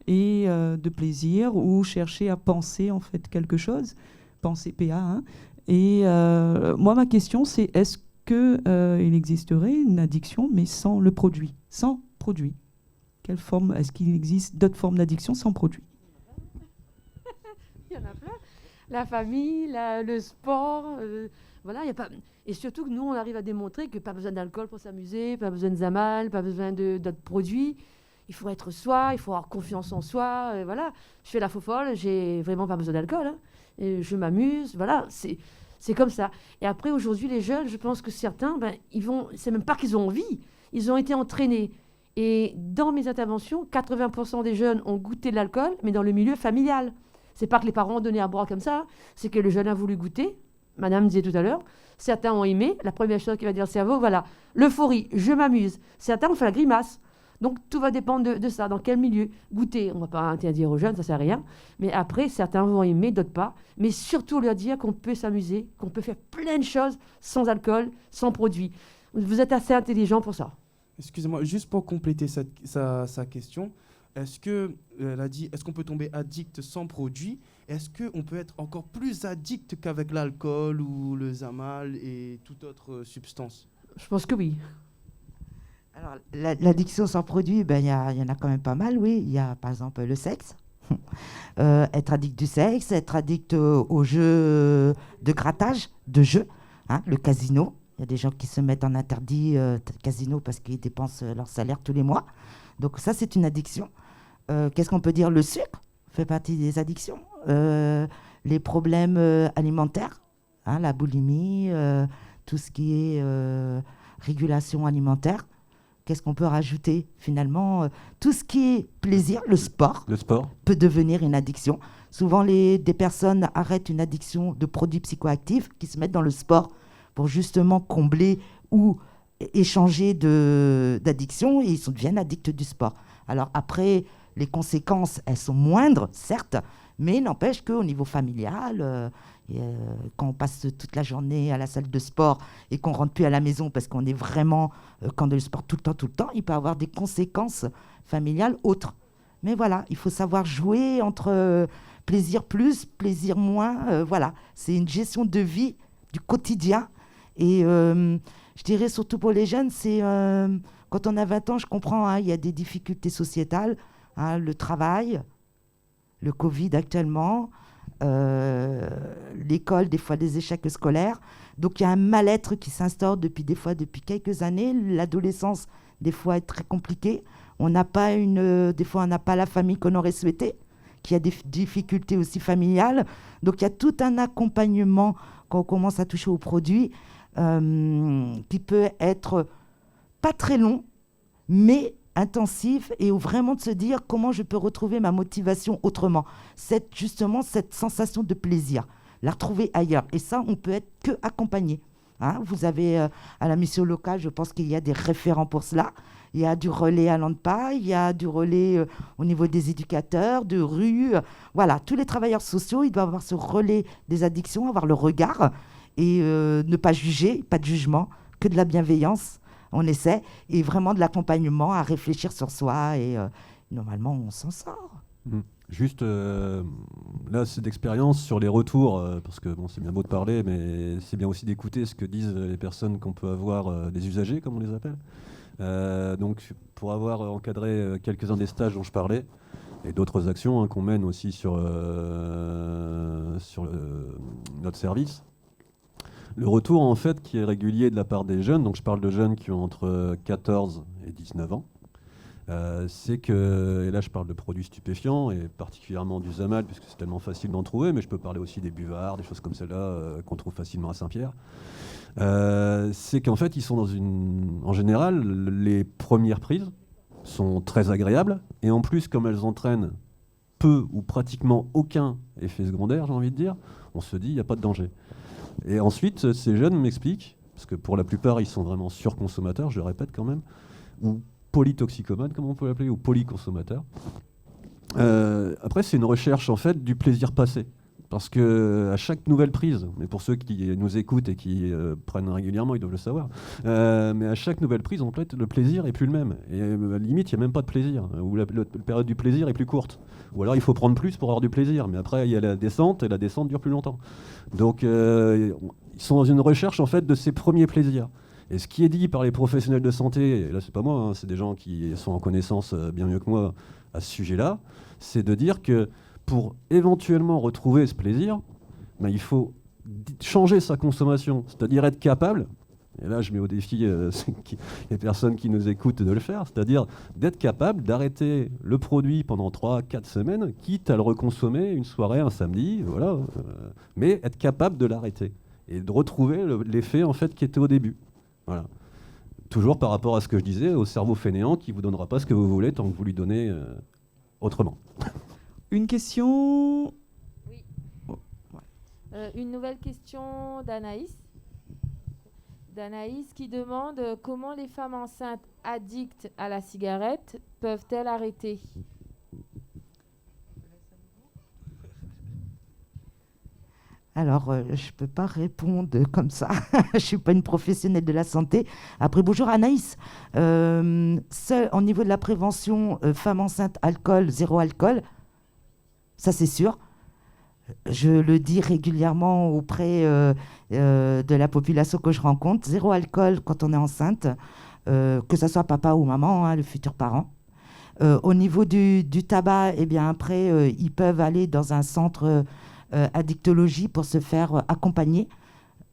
Speaker 1: Et de plaisir ou chercher à penser en fait quelque chose, penser PA. Hein. Et moi, ma question, c'est est-ce qu'il existerait une addiction, mais sans le produit, sans produit. Quelle forme, est-ce qu'il existe d'autres formes d'addiction sans produit?
Speaker 5: Il y en a plein. La famille, le sport, voilà. Y a pas... Et surtout que nous, on arrive à démontrer que pas besoin d'alcool pour s'amuser, pas besoin de ZAMAL, pas besoin d'autres produits. Il faut être soi, il faut avoir confiance en soi. Voilà. Je fais la faux folle, j'ai vraiment pas besoin d'alcool. Hein. Et je m'amuse, voilà. C'est comme ça. Et après, aujourd'hui, les jeunes, je pense que certains, c'est même pas qu'ils ont envie, ils ont été entraînés. Et dans mes interventions, 80% des jeunes ont goûté de l'alcool, mais dans le milieu familial. C'est pas que les parents ont donné à boire comme ça, c'est que le jeune a voulu goûter, Madame disait tout à l'heure, certains ont aimé, la première chose qui va dire le cerveau, voilà, l'euphorie, je m'amuse. Certains ont fait la grimace. Donc tout va dépendre de ça, dans quel milieu. Goûter, on ne va pas interdire aux jeunes, ça ne sert à rien. Mais après, certains vont aimer, d'autres pas. Mais surtout leur dire qu'on peut s'amuser, qu'on peut faire plein de choses sans alcool, sans produits. Vous êtes assez intelligent pour ça.
Speaker 4: Excusez-moi, juste pour compléter sa question, elle a dit, est-ce qu'on peut tomber addict sans produit? Est-ce qu'on peut être encore plus addict qu'avec l'alcool ou le Zamal et toute autre substance?
Speaker 5: Je pense que oui.
Speaker 6: Alors, l'addiction sans produit, ben, y en a quand même pas mal, oui. Il y a par exemple le sexe. Être addict du sexe, être addict aux jeux de grattage, de jeux, hein, le casino. Il y a des gens qui se mettent en interdit casino parce qu'ils dépensent leur salaire tous les mois. Donc ça, c'est une addiction. Qu'est-ce qu'on peut dire? Le sucre fait partie des addictions. Les problèmes alimentaires, hein, la boulimie, tout ce qui est régulation alimentaire. Qu'est-ce qu'on peut rajouter finalement? Tout ce qui est plaisir, le sport peut devenir une addiction. Souvent, des personnes arrêtent une addiction de produits psychoactifs qui se mettent dans le sport pour justement combler ou échanger d'addiction et ils deviennent addicts du sport. Alors après, les conséquences, elles sont moindres, certes, mais n'empêche qu'au niveau familial, quand on passe toute la journée à la salle de sport et qu'on ne rentre plus à la maison parce qu'on est vraiment camp de sport tout le temps, il peut avoir des conséquences familiales autres. Mais voilà, il faut savoir jouer entre plaisir plus, plaisir moins. Voilà, c'est une gestion de vie du quotidien. Et je dirais surtout pour les jeunes, c'est quand on a 20 ans, je comprends, hein, il y a des difficultés sociétales, hein, le travail, le Covid actuellement, l'école, des fois des échecs scolaires. Donc il y a un mal-être qui s'instaure depuis quelques années. L'adolescence, des fois, est très compliquée. Des fois, on n'a pas la famille qu'on aurait souhaité, qui a des difficultés aussi familiales. Donc il y a tout un accompagnement quand on commence à toucher aux produits qui peut être pas très long, mais intensif, et vraiment de se dire comment je peux retrouver ma motivation autrement. Justement, cette sensation de plaisir, la retrouver ailleurs. Et ça, on peut être que accompagné. Hein, vous avez à la mission locale, je pense qu'il y a des référents pour cela. Il y a du relais à l'ANPA, il y a du relais au niveau des éducateurs, de rue. Voilà, tous les travailleurs sociaux, ils doivent avoir ce relais des addictions, avoir le regard et ne pas juger, pas de jugement, que de la bienveillance. On essaie, et vraiment de l'accompagnement à réfléchir sur soi, et normalement, on s'en sort.
Speaker 2: Juste, là, c'est d'expérience sur les retours, parce que bon, c'est bien beau de parler, mais c'est bien aussi d'écouter ce que disent les personnes qu'on peut avoir, des usagers, comme on les appelle. Donc, pour avoir encadré quelques-uns des stages dont je parlais, et d'autres actions qu'on mène aussi sur notre service, le retour, en fait, qui est régulier de la part des jeunes, donc je parle de jeunes qui ont entre 14 et 19 ans, c'est que, et là je parle de produits stupéfiants, et particulièrement du Zamal, puisque c'est tellement facile d'en trouver, mais je peux parler aussi des buvards, des choses comme celle-là, qu'on trouve facilement à Saint-Pierre, c'est qu'en fait, ils sont en général, les premières prises sont très agréables, et en plus, comme elles entraînent peu ou pratiquement aucun effet secondaire, j'ai envie de dire, on se dit, il n'y a pas de danger. Et ensuite, ces jeunes m'expliquent, parce que pour la plupart, ils sont vraiment surconsommateurs, je le répète quand même, ou polytoxicomanes, comme on peut l'appeler, ou polyconsommateurs. Après, c'est une recherche, en fait, du plaisir passé. Parce que à chaque nouvelle prise, mais pour ceux qui nous écoutent et qui prennent régulièrement, ils doivent le savoir, mais à chaque nouvelle prise, en fait, le plaisir est plus le même. Et à la limite, il n'y a même pas de plaisir, ou la période du plaisir est plus courte. Ou alors, il faut prendre plus pour avoir du plaisir. Mais après, il y a la descente, et la descente dure plus longtemps. Donc, ils sont dans une recherche, en fait, de ces premiers plaisirs. Et ce qui est dit par les professionnels de santé, et là, c'est pas moi, hein, c'est des gens qui sont en connaissance bien mieux que moi à ce sujet-là, c'est de dire que pour éventuellement retrouver ce plaisir, ben, il faut changer sa consommation, c'est-à-dire être capable, et là je mets au défi les personnes qui nous écoutent de le faire, c'est-à-dire d'être capable d'arrêter le produit pendant 3-4 semaines, quitte à le reconsommer une soirée, un samedi, voilà, mais être capable de l'arrêter et de retrouver l'effet en fait qui était au début. Voilà. Toujours par rapport à ce que je disais, au cerveau fainéant qui ne vous donnera pas ce que vous voulez tant que vous lui donnez autrement.
Speaker 1: Une question.
Speaker 7: Oui.
Speaker 1: Oh,
Speaker 7: Une nouvelle question d'Anaïs. D'Anaïs qui demande comment les femmes enceintes addictes à la cigarette peuvent-elles arrêter?
Speaker 6: Alors, je ne peux pas répondre comme ça. Je ne suis pas une professionnelle de la santé. Après, bonjour Anaïs. Au niveau de la prévention, femmes enceintes, alcool, zéro alcool, ça c'est sûr. Je le dis régulièrement auprès de la population que je rencontre. Zéro alcool quand on est enceinte, que ce soit papa ou maman, hein, le futur parent. Au niveau du tabac, eh bien, après, ils peuvent aller dans un centre addictologie pour se faire accompagner.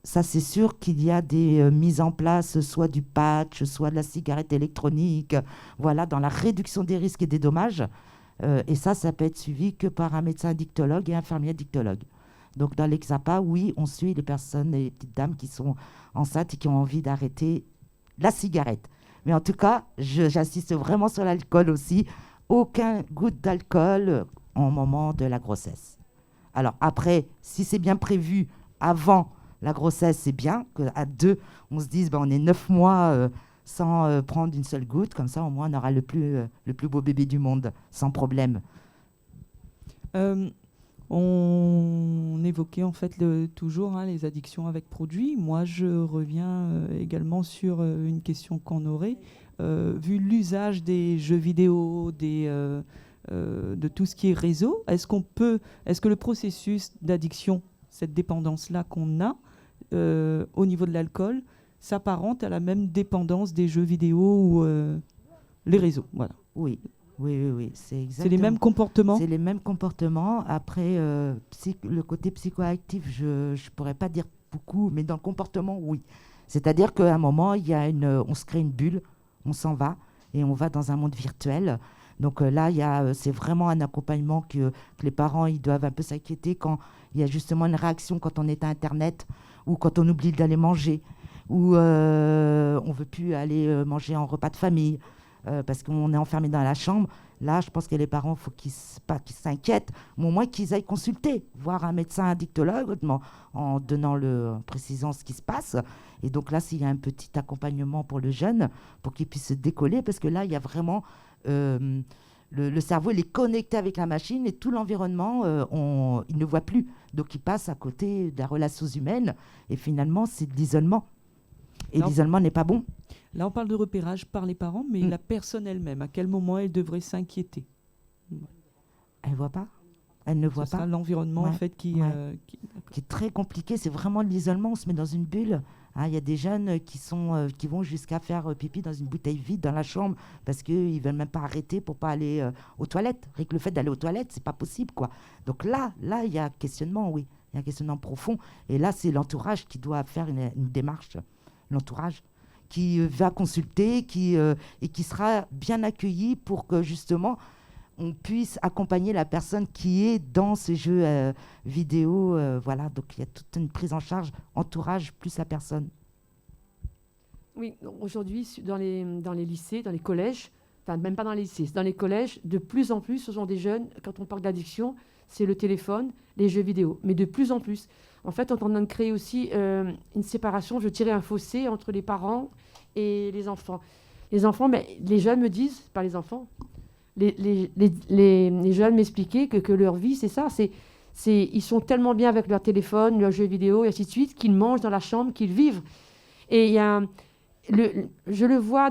Speaker 6: Ça, c'est sûr qu'il y a des mises en place, soit du patch, soit de la cigarette électronique, voilà, dans la réduction des risques et des dommages. Et ça peut être suivi que par un médecin addictologue et infirmier addictologue. Donc, dans l'Exapa, oui, on suit les personnes, les petites dames qui sont enceintes et qui ont envie d'arrêter la cigarette. Mais en tout cas, j'insiste vraiment sur l'alcool aussi. Aucun goutte d'alcool au moment de la grossesse. Alors après, si c'est bien prévu avant la grossesse, c'est bien qu'à 2, on se dise on est 9 mois sans prendre une seule goutte. Comme ça, au moins, on aura le plus beau bébé du monde, sans problème.
Speaker 1: On évoquait en fait toujours les addictions avec produits. Moi, je reviens également sur une question qu'on aurait. Vu l'usage des jeux vidéo, de tout ce qui est réseau, est-ce que le processus d'addiction, cette dépendance-là qu'on a au niveau de l'alcool, s'apparente à la même dépendance des jeux vidéo ou les réseaux? Voilà.
Speaker 6: Oui, c'est exactement.
Speaker 1: C'est les mêmes comportements.
Speaker 6: C'est les mêmes comportements. Après, le côté psychoactif, je ne pourrais pas dire beaucoup, mais dans le comportement, oui. C'est-à-dire qu'à un moment, on se crée une bulle, on s'en va et on va dans un monde virtuel. Donc là, c'est vraiment un accompagnement que les parents ils doivent un peu s'inquiéter quand il y a justement une réaction quand on est à Internet ou quand on oublie d'aller manger ou on ne veut plus aller manger en repas de famille parce qu'on est enfermé dans la chambre. Là, je pense que les parents, il faut qu'ils s'inquiètent, mais au moins qu'ils aillent consulter, voir un médecin addictologue en précisant ce qui se passe. Et donc là, s'il y a un petit accompagnement pour le jeune, pour qu'il puisse se décoller, parce que là, il y a vraiment... le cerveau, il est connecté avec la machine et tout l'environnement, il ne voit plus. Donc, il passe à côté de la relation humaine et finalement, c'est de l'isolement. Et l'isolement n'est pas bon.
Speaker 1: Là, on parle de repérage par les parents, mais la personne elle-même, à quel moment elle devrait s'inquiéter?
Speaker 6: Elle ne voit pas. Elle ne voit
Speaker 1: Ce sera
Speaker 6: pas.
Speaker 1: l'environnement en fait qui
Speaker 6: est très compliqué. C'est vraiment de l'isolement. On se met dans une bulle. Il y a des jeunes qui vont jusqu'à faire pipi dans une bouteille vide dans la chambre parce qu'ils ne veulent même pas arrêter pour ne pas aller aux toilettes. Rien que le fait d'aller aux toilettes, ce n'est pas possible, quoi. Donc là, il y a un questionnement, oui. Il y a un questionnement profond. Et là, c'est l'entourage qui doit faire une démarche. L'entourage qui va consulter et qui sera bien accueilli pour que justement on puisse accompagner la personne qui est dans ces jeux vidéo. Voilà, donc il y a toute une prise en charge, entourage plus la personne.
Speaker 5: Oui, aujourd'hui, dans les lycées, dans les collèges, enfin même pas dans les lycées, dans les collèges, de plus en plus, ce sont des jeunes, quand on parle d'addiction, c'est le téléphone, les jeux vidéo, mais de plus en plus. En fait, on est en train de créer aussi une séparation, je dirais un fossé entre les parents et les enfants. Les enfants, mais les jeunes me disent, pas les enfants, les jeunes m'expliquaient que leur vie, c'est ça, ils sont tellement bien avec leur téléphone, leurs jeux vidéo, et ainsi de suite, qu'ils mangent dans la chambre, qu'ils vivent. Et je le vois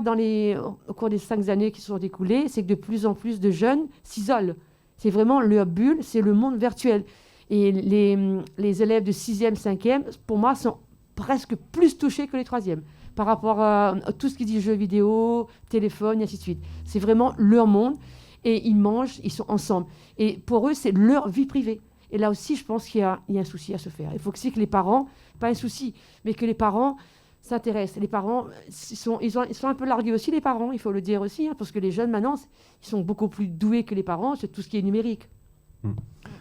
Speaker 5: au cours des 5 années qui se sont écoulées, c'est que de plus en plus de jeunes s'isolent. C'est vraiment leur bulle, c'est le monde virtuel. Et les élèves de 6e, 5e, pour moi, sont presque plus touchés que les 3e par rapport à tout ce qui dit jeux vidéo, téléphone, et ainsi de suite. C'est vraiment leur monde et ils mangent, ils sont ensemble. Et pour eux, c'est leur vie privée. Et là aussi, je pense qu'il y a un souci à se faire. Il faut aussi que les parents, pas un souci, mais que les parents s'intéressent. Les parents, ils sont un peu largués aussi, les parents, il faut le dire aussi, parce que les jeunes, maintenant, ils sont beaucoup plus doués que les parents sur tout ce qui est numérique.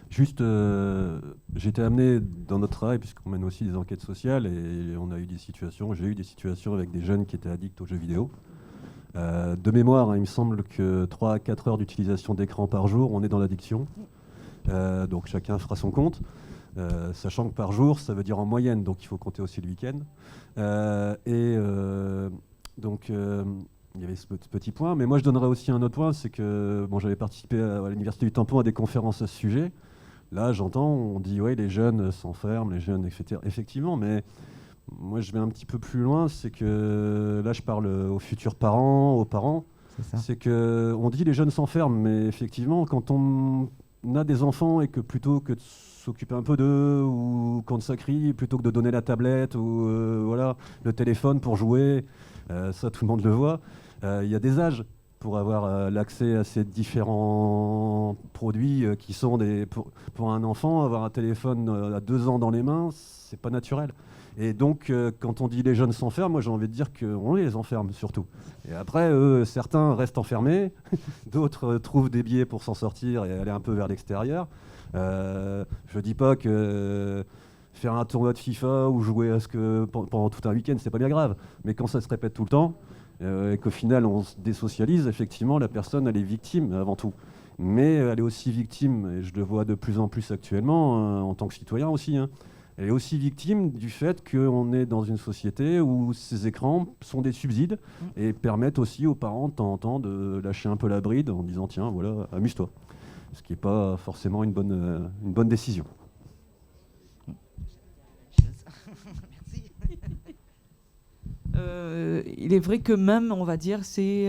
Speaker 2: Juste, j'ai été amené dans notre travail, puisqu'on mène aussi des enquêtes sociales, et j'ai eu des situations avec des jeunes qui étaient addicts aux jeux vidéo. De mémoire, il me semble que 3 à 4 heures d'utilisation d'écran par jour, on est dans l'addiction. Donc chacun fera son compte. Sachant que par jour, ça veut dire en moyenne, donc il faut compter aussi le week-end. Donc, il y avait ce petit point. Mais moi, je donnerais aussi un autre point, c'est que j'avais participé à l'Université du Tampon à des conférences à ce sujet. Là, j'entends, on dit, oui, les jeunes s'enferment, les jeunes, etc. Effectivement, mais moi, je vais un petit peu plus loin. C'est que là, je parle aux futurs parents, aux parents. C'est qu'on dit les jeunes s'enferment, mais effectivement, quand on a des enfants et que plutôt que de s'occuper un peu d'eux ou quand ça crie, plutôt que de donner la tablette ou voilà, le téléphone pour jouer, ça tout le monde le voit, il y a des âges pour avoir l'accès à ces différents produits qui sont pour un enfant, avoir un téléphone à 2 ans dans les mains, c'est pas naturel. Et donc, quand on dit les jeunes s'enferment, moi j'ai envie de dire qu'on les enferme surtout. Et après, certains restent enfermés, d'autres trouvent des biais pour s'en sortir et aller un peu vers l'extérieur. Je dis pas que faire un tournoi de FIFA ou jouer à pendant tout un week-end, c'est pas bien grave. Mais quand ça se répète tout le temps, et qu'au final on se désocialise, effectivement, la personne, elle est victime avant tout. Mais elle est aussi victime, et je le vois de plus en plus actuellement, en tant que citoyen aussi, hein. Elle est aussi victime du fait qu'on est dans une société où ces écrans sont des subsides et permettent aussi aux parents de temps en temps de lâcher un peu la bride en disant tiens, voilà, amuse-toi. Ce qui n'est pas forcément une bonne décision.
Speaker 1: Il est vrai que même, on va dire, c'est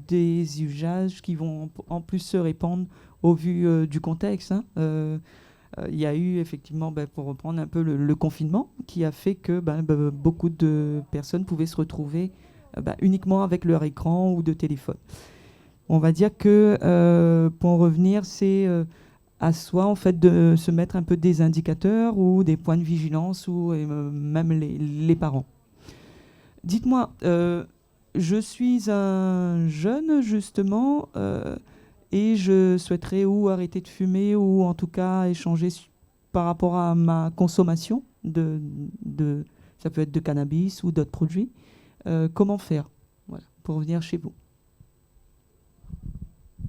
Speaker 1: des usages qui vont en plus se répandre au vu du contexte, hein. Il y a eu effectivement, pour reprendre un peu le confinement, qui a fait que beaucoup de personnes pouvaient se retrouver uniquement avec leur écran ou de téléphone. On va dire que, pour en revenir, c'est à soi en fait de se mettre un peu des indicateurs ou des points de vigilance ou même les parents. Dites-moi, je suis un jeune justement et je souhaiterais ou arrêter de fumer ou en tout cas échanger par rapport à ma consommation ça peut être de cannabis ou d'autres produits. Comment faire, voilà, pour venir chez vous?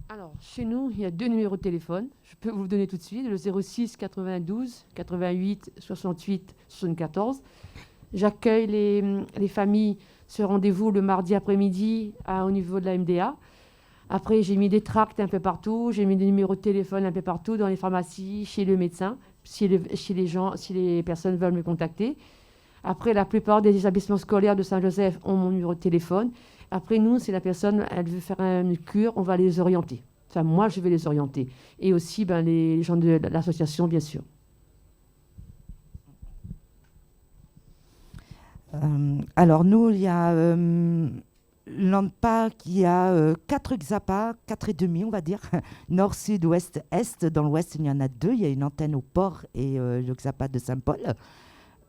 Speaker 5: Alors, chez nous, il y a 2 numéros de téléphone. Je peux vous le donner tout de suite, le 06 92 88 68 74. J'accueille les familles sur rendez-vous le mardi après-midi au niveau de la MDA. Après, j'ai mis des tracts un peu partout, j'ai mis des numéros de téléphone un peu partout, dans les pharmacies, chez le médecin, si les personnes veulent me contacter. Après, la plupart des établissements scolaires de Saint-Joseph ont mon numéro de téléphone. Après, nous, si la personne elle veut faire une cure, on va les orienter. Enfin, moi, je vais les orienter. Et aussi les gens de l'association, bien sûr.
Speaker 6: Alors, nous, il y a l'ANPA qui a 4 XAPA, 4,5 on va dire, nord, sud, ouest, est. Dans l'ouest, il y en a 2. Il y a une antenne au port et le XAPA de Saint-Paul.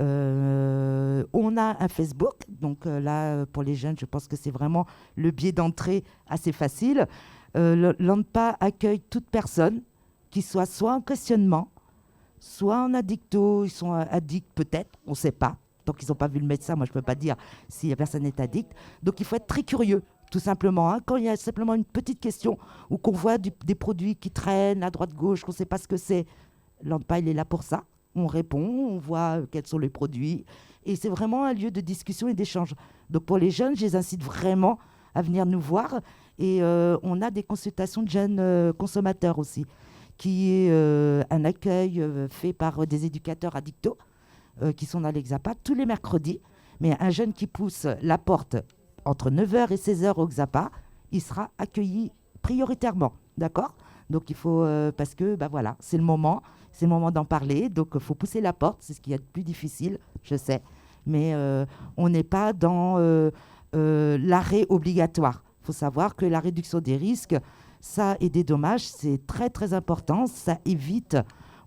Speaker 6: On a un Facebook, donc là, pour les jeunes, je pense que c'est vraiment le biais d'entrée assez facile. L'ANPA accueille toute personne qui soit en questionnement, soit en addicto. Ils sont addicts peut-être, on ne sait pas. Tant qu'ils n'ont pas vu le médecin, moi je ne peux pas dire si la personne est addicte. Donc il faut être très curieux, tout simplement. Hein. Quand il y a simplement une petite question ou qu'on voit des produits qui traînent à droite-gauche, qu'on ne sait pas ce que c'est, l'ANPA, il est là pour ça. On répond, on voit quels sont les produits. Et c'est vraiment un lieu de discussion et d'échange. Donc pour les jeunes, je les incite vraiment à venir nous voir. Et on a des consultations de jeunes consommateurs aussi, qui est un accueil fait par des éducateurs addictos qui sont dans l'Exapa tous les mercredis. Mais un jeune qui pousse la porte entre 9h et 16h au XAPA, il sera accueilli prioritairement. D'accord ? Donc il faut, parce que voilà, c'est le moment d'en parler. Donc il faut pousser la porte, c'est ce qu'il y a de plus difficile, je sais. Mais on n'est pas dans l'arrêt obligatoire. Il faut savoir que la réduction des risques, ça et des dommages, c'est très très important. Ça évite,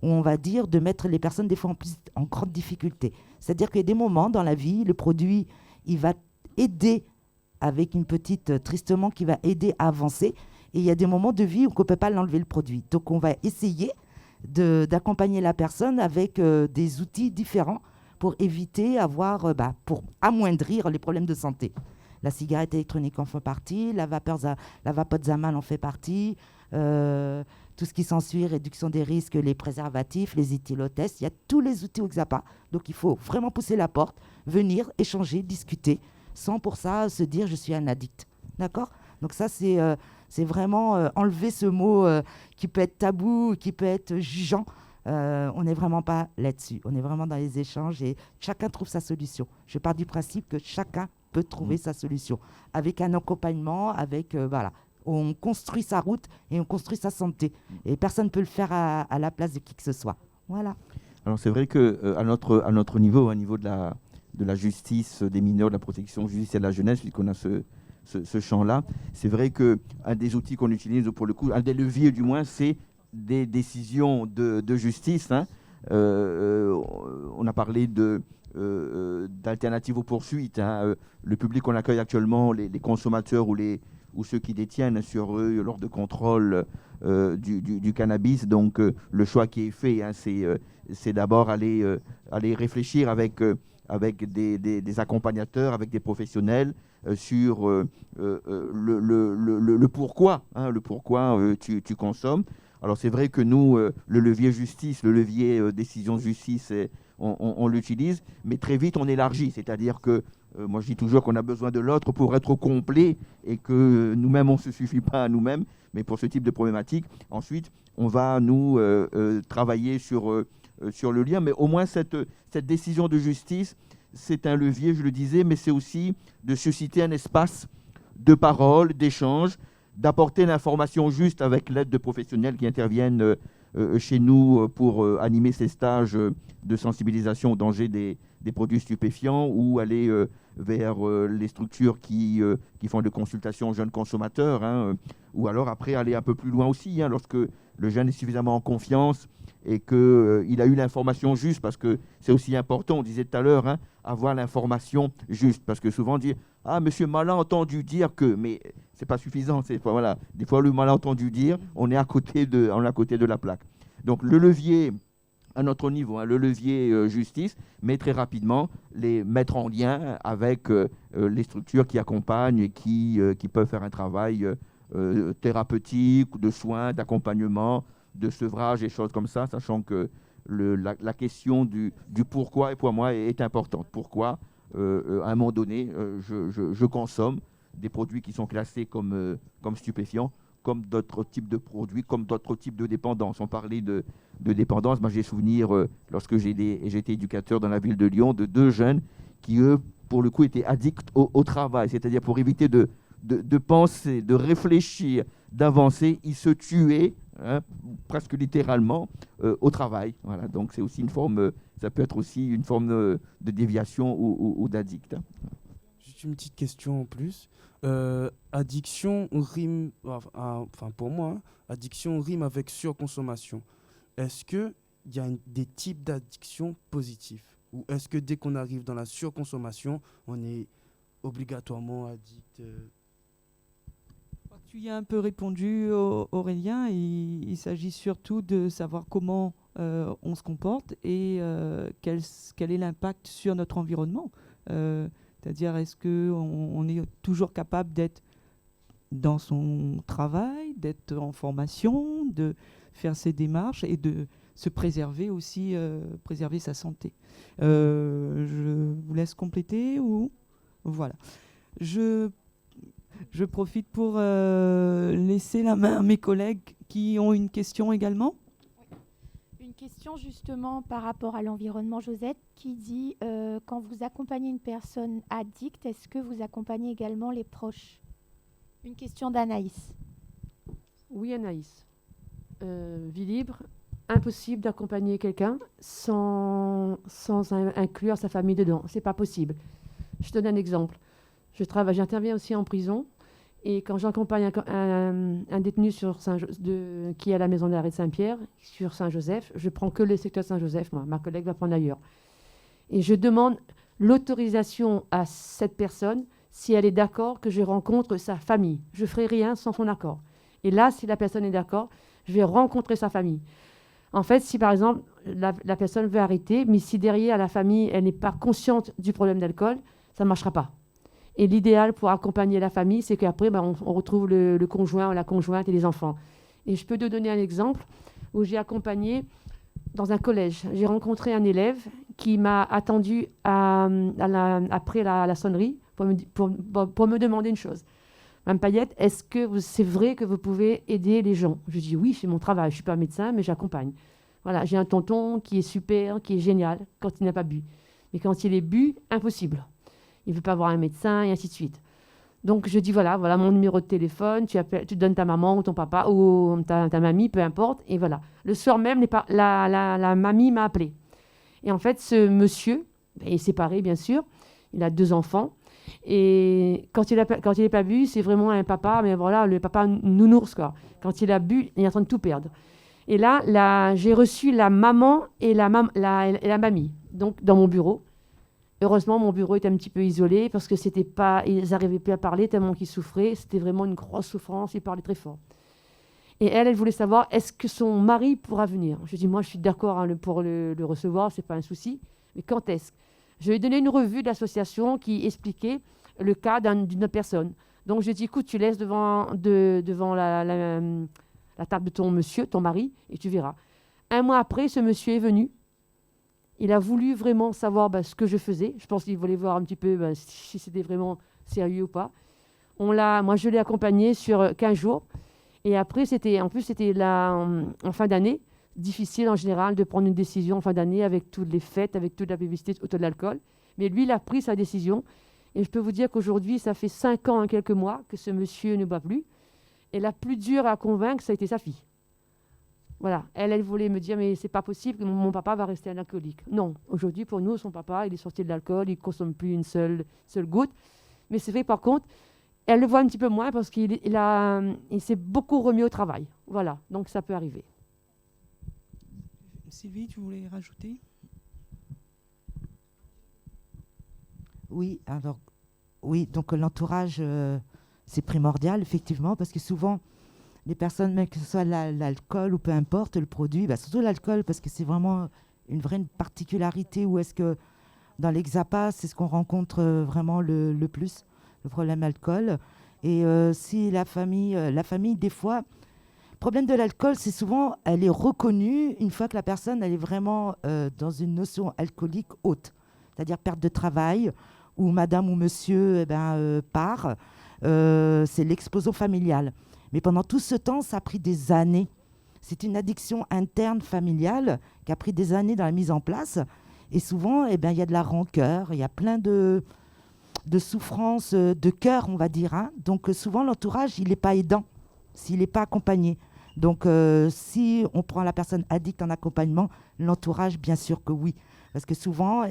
Speaker 6: on va dire, de mettre les personnes des fois en grande difficulté. C'est-à-dire qu'il y a des moments dans la vie, le produit, il va aider avec une petite tristement qui va aider à avancer. Et il y a des moments de vie où on ne peut pas l'enlever le produit. Donc on va essayer d'accompagner la personne avec des outils différents pour éviter pour amoindrir les problèmes de santé. La cigarette électronique en fait partie, la vapote Zamal en fait partie, tout ce qui s'ensuit, réduction des risques, les préservatifs, les éthylotests, il y a tous les outils au XAPA. Donc il faut vraiment pousser la porte, venir, échanger, discuter, sans pour ça se dire je suis un addict. D'accord ? Donc ça, c'est vraiment enlever ce mot qui peut être tabou, qui peut être jugeant. On n'est vraiment pas là-dessus. On est vraiment dans les échanges et chacun trouve sa solution. Je pars du principe que chacun peut trouver sa solution. Avec un accompagnement, voilà. On construit sa route et on construit sa santé. Et personne ne peut le faire à la place de qui que ce soit. Voilà.
Speaker 3: Alors c'est vrai qu'à notre niveau, au niveau de la justice des mineurs, de la protection judiciaire de la jeunesse, puisqu'on a ce champ-là, c'est vrai qu'un des outils qu'on utilise, pour le coup, un des leviers du moins, c'est des décisions de justice. Hein. On a parlé d'alternatives aux poursuites. Hein. Le public qu'on accueille actuellement, les consommateurs ou ceux qui détiennent sur eux lors de contrôle du cannabis. Donc le choix qui est fait, hein, c'est d'abord aller réfléchir avec des accompagnateurs, avec des professionnels sur le pourquoi, hein, le pourquoi tu consommes. Alors c'est vrai que nous, le levier justice, le levier décision de justice, on l'utilise, mais très vite on élargit. C'est-à-dire que moi je dis toujours qu'on a besoin de l'autre pour être complet et que nous-mêmes on ne se suffit pas à nous-mêmes, mais pour ce type de problématique, ensuite on va nous travailler sur le lien. Mais au moins cette décision de justice, c'est un levier, je le disais, mais c'est aussi de susciter un espace de parole, d'échange, d'apporter l'information juste avec l'aide de professionnels qui interviennent chez nous pour animer ces stages de sensibilisation au danger des produits stupéfiants ou aller vers les structures qui font des consultations aux jeunes consommateurs, hein, ou alors après aller un peu plus loin aussi, hein, lorsque le jeune est suffisamment en confiance et qu'il a eu l'information juste, parce que c'est aussi important, on disait tout à l'heure, hein, avoir l'information juste, parce que souvent on dit « Ah, monsieur m'a entendu dire que… » mais c'est pas suffisant, voilà. Des fois, le malentendu dire, on est à côté de la plaque. Donc le levier, à notre niveau, hein, le levier justice, mais très rapidement les mettre en lien avec les structures qui accompagnent et qui peuvent faire un travail thérapeutique, de soins, d'accompagnement, de sevrage et choses comme ça, sachant que la question du pourquoi, et pour moi, est importante. Pourquoi, à un moment donné, je consomme des produits qui sont classés comme stupéfiants, comme d'autres types de produits, comme d'autres types de dépendance. On parlait de dépendance. Moi, j'ai souvenir, lorsque j'étais éducateur dans la ville de Lyon, de 2 jeunes qui, eux, pour le coup, étaient addicts au travail. C'est-à-dire, pour éviter de penser, de réfléchir, d'avancer, ils se tuaient, hein, presque littéralement, au travail. Voilà. Donc, c'est aussi une forme, ça peut être aussi une forme de déviation ou d'addict. Hein.
Speaker 4: Juste une petite question en plus. Addiction rime, enfin pour moi, hein, addiction rime avec surconsommation. Est-ce qu'il y a des types d'addiction positifs, ou est-ce que dès qu'on arrive dans la surconsommation, on est obligatoirement addict
Speaker 1: Tu y as un peu répondu, Aurélien. Il s'agit surtout de savoir comment on se comporte et quel est l'impact sur notre environnement. C'est-à-dire, est-ce qu'on est toujours capable d'être dans son travail, d'être en formation, de faire ses démarches et de se préserver aussi, préserver sa santé. Je vous laisse compléter ou voilà. Je profite pour laisser la main à mes collègues qui ont une question également.
Speaker 8: Une question justement par rapport à l'environnement, Josette, qui dit quand vous accompagnez une personne addicte, est-ce que vous accompagnez également les proches? Une question d'Anaïs.
Speaker 5: Oui, Anaïs. Vie libre, impossible d'accompagner quelqu'un sans inclure sa famille dedans. C'est pas possible. Je te donne un exemple. J'interviens aussi en prison. Et quand j'accompagne un détenu qui est à la maison d'arrêt de Saint-Pierre, sur Saint-Joseph, je prends que le secteur Saint-Joseph, moi. Ma collègue va prendre ailleurs. Et je demande l'autorisation à cette personne si elle est d'accord que je rencontre sa famille. Je ne ferai rien sans son accord. Et là, si la personne est d'accord, je vais rencontrer sa famille. En fait, si par exemple, la personne veut arrêter, mais si derrière la famille, elle n'est pas consciente du problème d'alcool, ça ne marchera pas. Et l'idéal pour accompagner la famille, c'est qu'après, on retrouve le conjoint ou la conjointe et les enfants. Et je peux te donner un exemple où j'ai accompagné dans un collège. J'ai rencontré un élève qui m'a attendu après la sonnerie pour me demander une chose. Mme Payette, est-ce que c'est vrai que vous pouvez aider les gens? Je dis oui, c'est mon travail. Je ne suis pas médecin, mais j'accompagne. Voilà, j'ai un tonton qui est super, qui est génial quand il n'a pas bu. Mais quand il est bu, impossible. Il ne veut pas voir un médecin et ainsi de suite. Donc je dis voilà mon numéro de téléphone, tu donnes ta maman ou ton papa ou ta mamie, peu importe. Et voilà. Le soir même, la mamie m'a appelé. Et en fait, ce monsieur, il est séparé bien sûr, il a 2 enfants. Et quand il n'est pas bu, c'est vraiment un papa, mais voilà, le papa nounours, quoi. Quand il a bu, il est en train de tout perdre. Et là, j'ai reçu la maman et la mamie, donc dans mon bureau. Heureusement, mon bureau était un petit peu isolé parce que ils n'arrivaient plus à parler tellement qu'ils souffraient. C'était vraiment une grosse souffrance, ils parlaient très fort. Et elle voulait savoir, est-ce que son mari pourra venir? Je dis, moi, je suis d'accord pour le recevoir, ce n'est pas un souci. Mais quand est-ce? Je lui ai donné une revue d'association qui expliquait le cas d'une personne. Donc, je lui ai dit, écoute, tu laisses devant la table de ton monsieur, ton mari, et tu verras. 1 mois après, ce monsieur est venu. Il a voulu vraiment savoir ce que je faisais. Je pense qu'il voulait voir un petit peu si c'était vraiment sérieux ou pas. Moi, je l'ai accompagné sur 15 jours. Et après, c'était en fin d'année. Difficile en général de prendre une décision en fin d'année avec toutes les fêtes, avec toute la publicité autour de l'alcool. Mais lui, il a pris sa décision. Et je peux vous dire qu'aujourd'hui, ça fait 5 ans et quelques mois que ce monsieur ne boit plus. Et la plus dure à convaincre, ça a été sa fille. Voilà, elle voulait me dire, mais c'est pas possible que mon papa va rester un alcoolique. Non, aujourd'hui, pour nous, son papa, il est sorti de l'alcool, il ne consomme plus une seule goutte. Mais c'est vrai, par contre, elle le voit un petit peu moins parce qu'il s'est beaucoup remis au travail. Voilà, donc ça peut arriver.
Speaker 1: Sylvie, tu voulais rajouter?
Speaker 6: Oui, donc l'entourage, c'est primordial, effectivement, parce que souvent, les personnes, même que ce soit l'alcool ou peu importe le produit, surtout l'alcool, parce que c'est vraiment une vraie particularité où est-ce que dans l'Hexapa, c'est ce qu'on rencontre vraiment le plus, le problème alcool. Et si la famille, des fois, le problème de l'alcool, c'est souvent, elle est reconnue une fois que la personne, elle est vraiment dans une notion alcoolique haute, c'est-à-dire perte de travail, où madame ou monsieur part, c'est l'explosion familiale. Mais pendant tout ce temps, ça a pris des années. C'est une addiction interne familiale qui a pris des années dans la mise en place. Et souvent, il y a de la rancœur, il y a plein de souffrances de cœur, on va dire. Hein. Donc souvent, l'entourage, il n'est pas aidant s'il n'est pas accompagné. Donc si on prend la personne addicte en accompagnement, l'entourage, bien sûr que oui. Parce que souvent,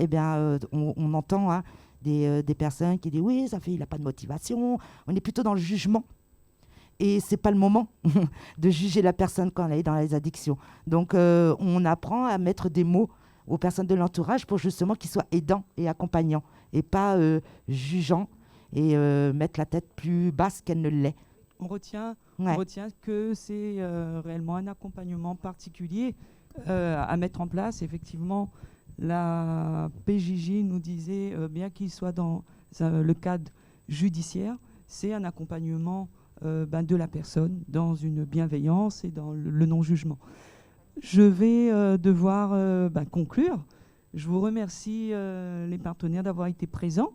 Speaker 6: on entend des personnes qui disent « oui, ça fait, il n'a pas de motivation ». On est plutôt dans le jugement. Et ce n'est pas le moment de juger la personne quand elle est dans les addictions. Donc, on apprend à mettre des mots aux personnes de l'entourage pour justement qu'ils soient aidants et accompagnants et pas jugeants et mettre la tête plus basse qu'elle ne l'est.
Speaker 1: On retient que c'est réellement un accompagnement particulier à mettre en place. Effectivement, la PJJ nous disait, bien qu'il soit dans le cadre judiciaire, c'est un accompagnement de la personne dans une bienveillance et dans le non-jugement. Je vais devoir conclure. Je vous remercie les partenaires d'avoir été présents.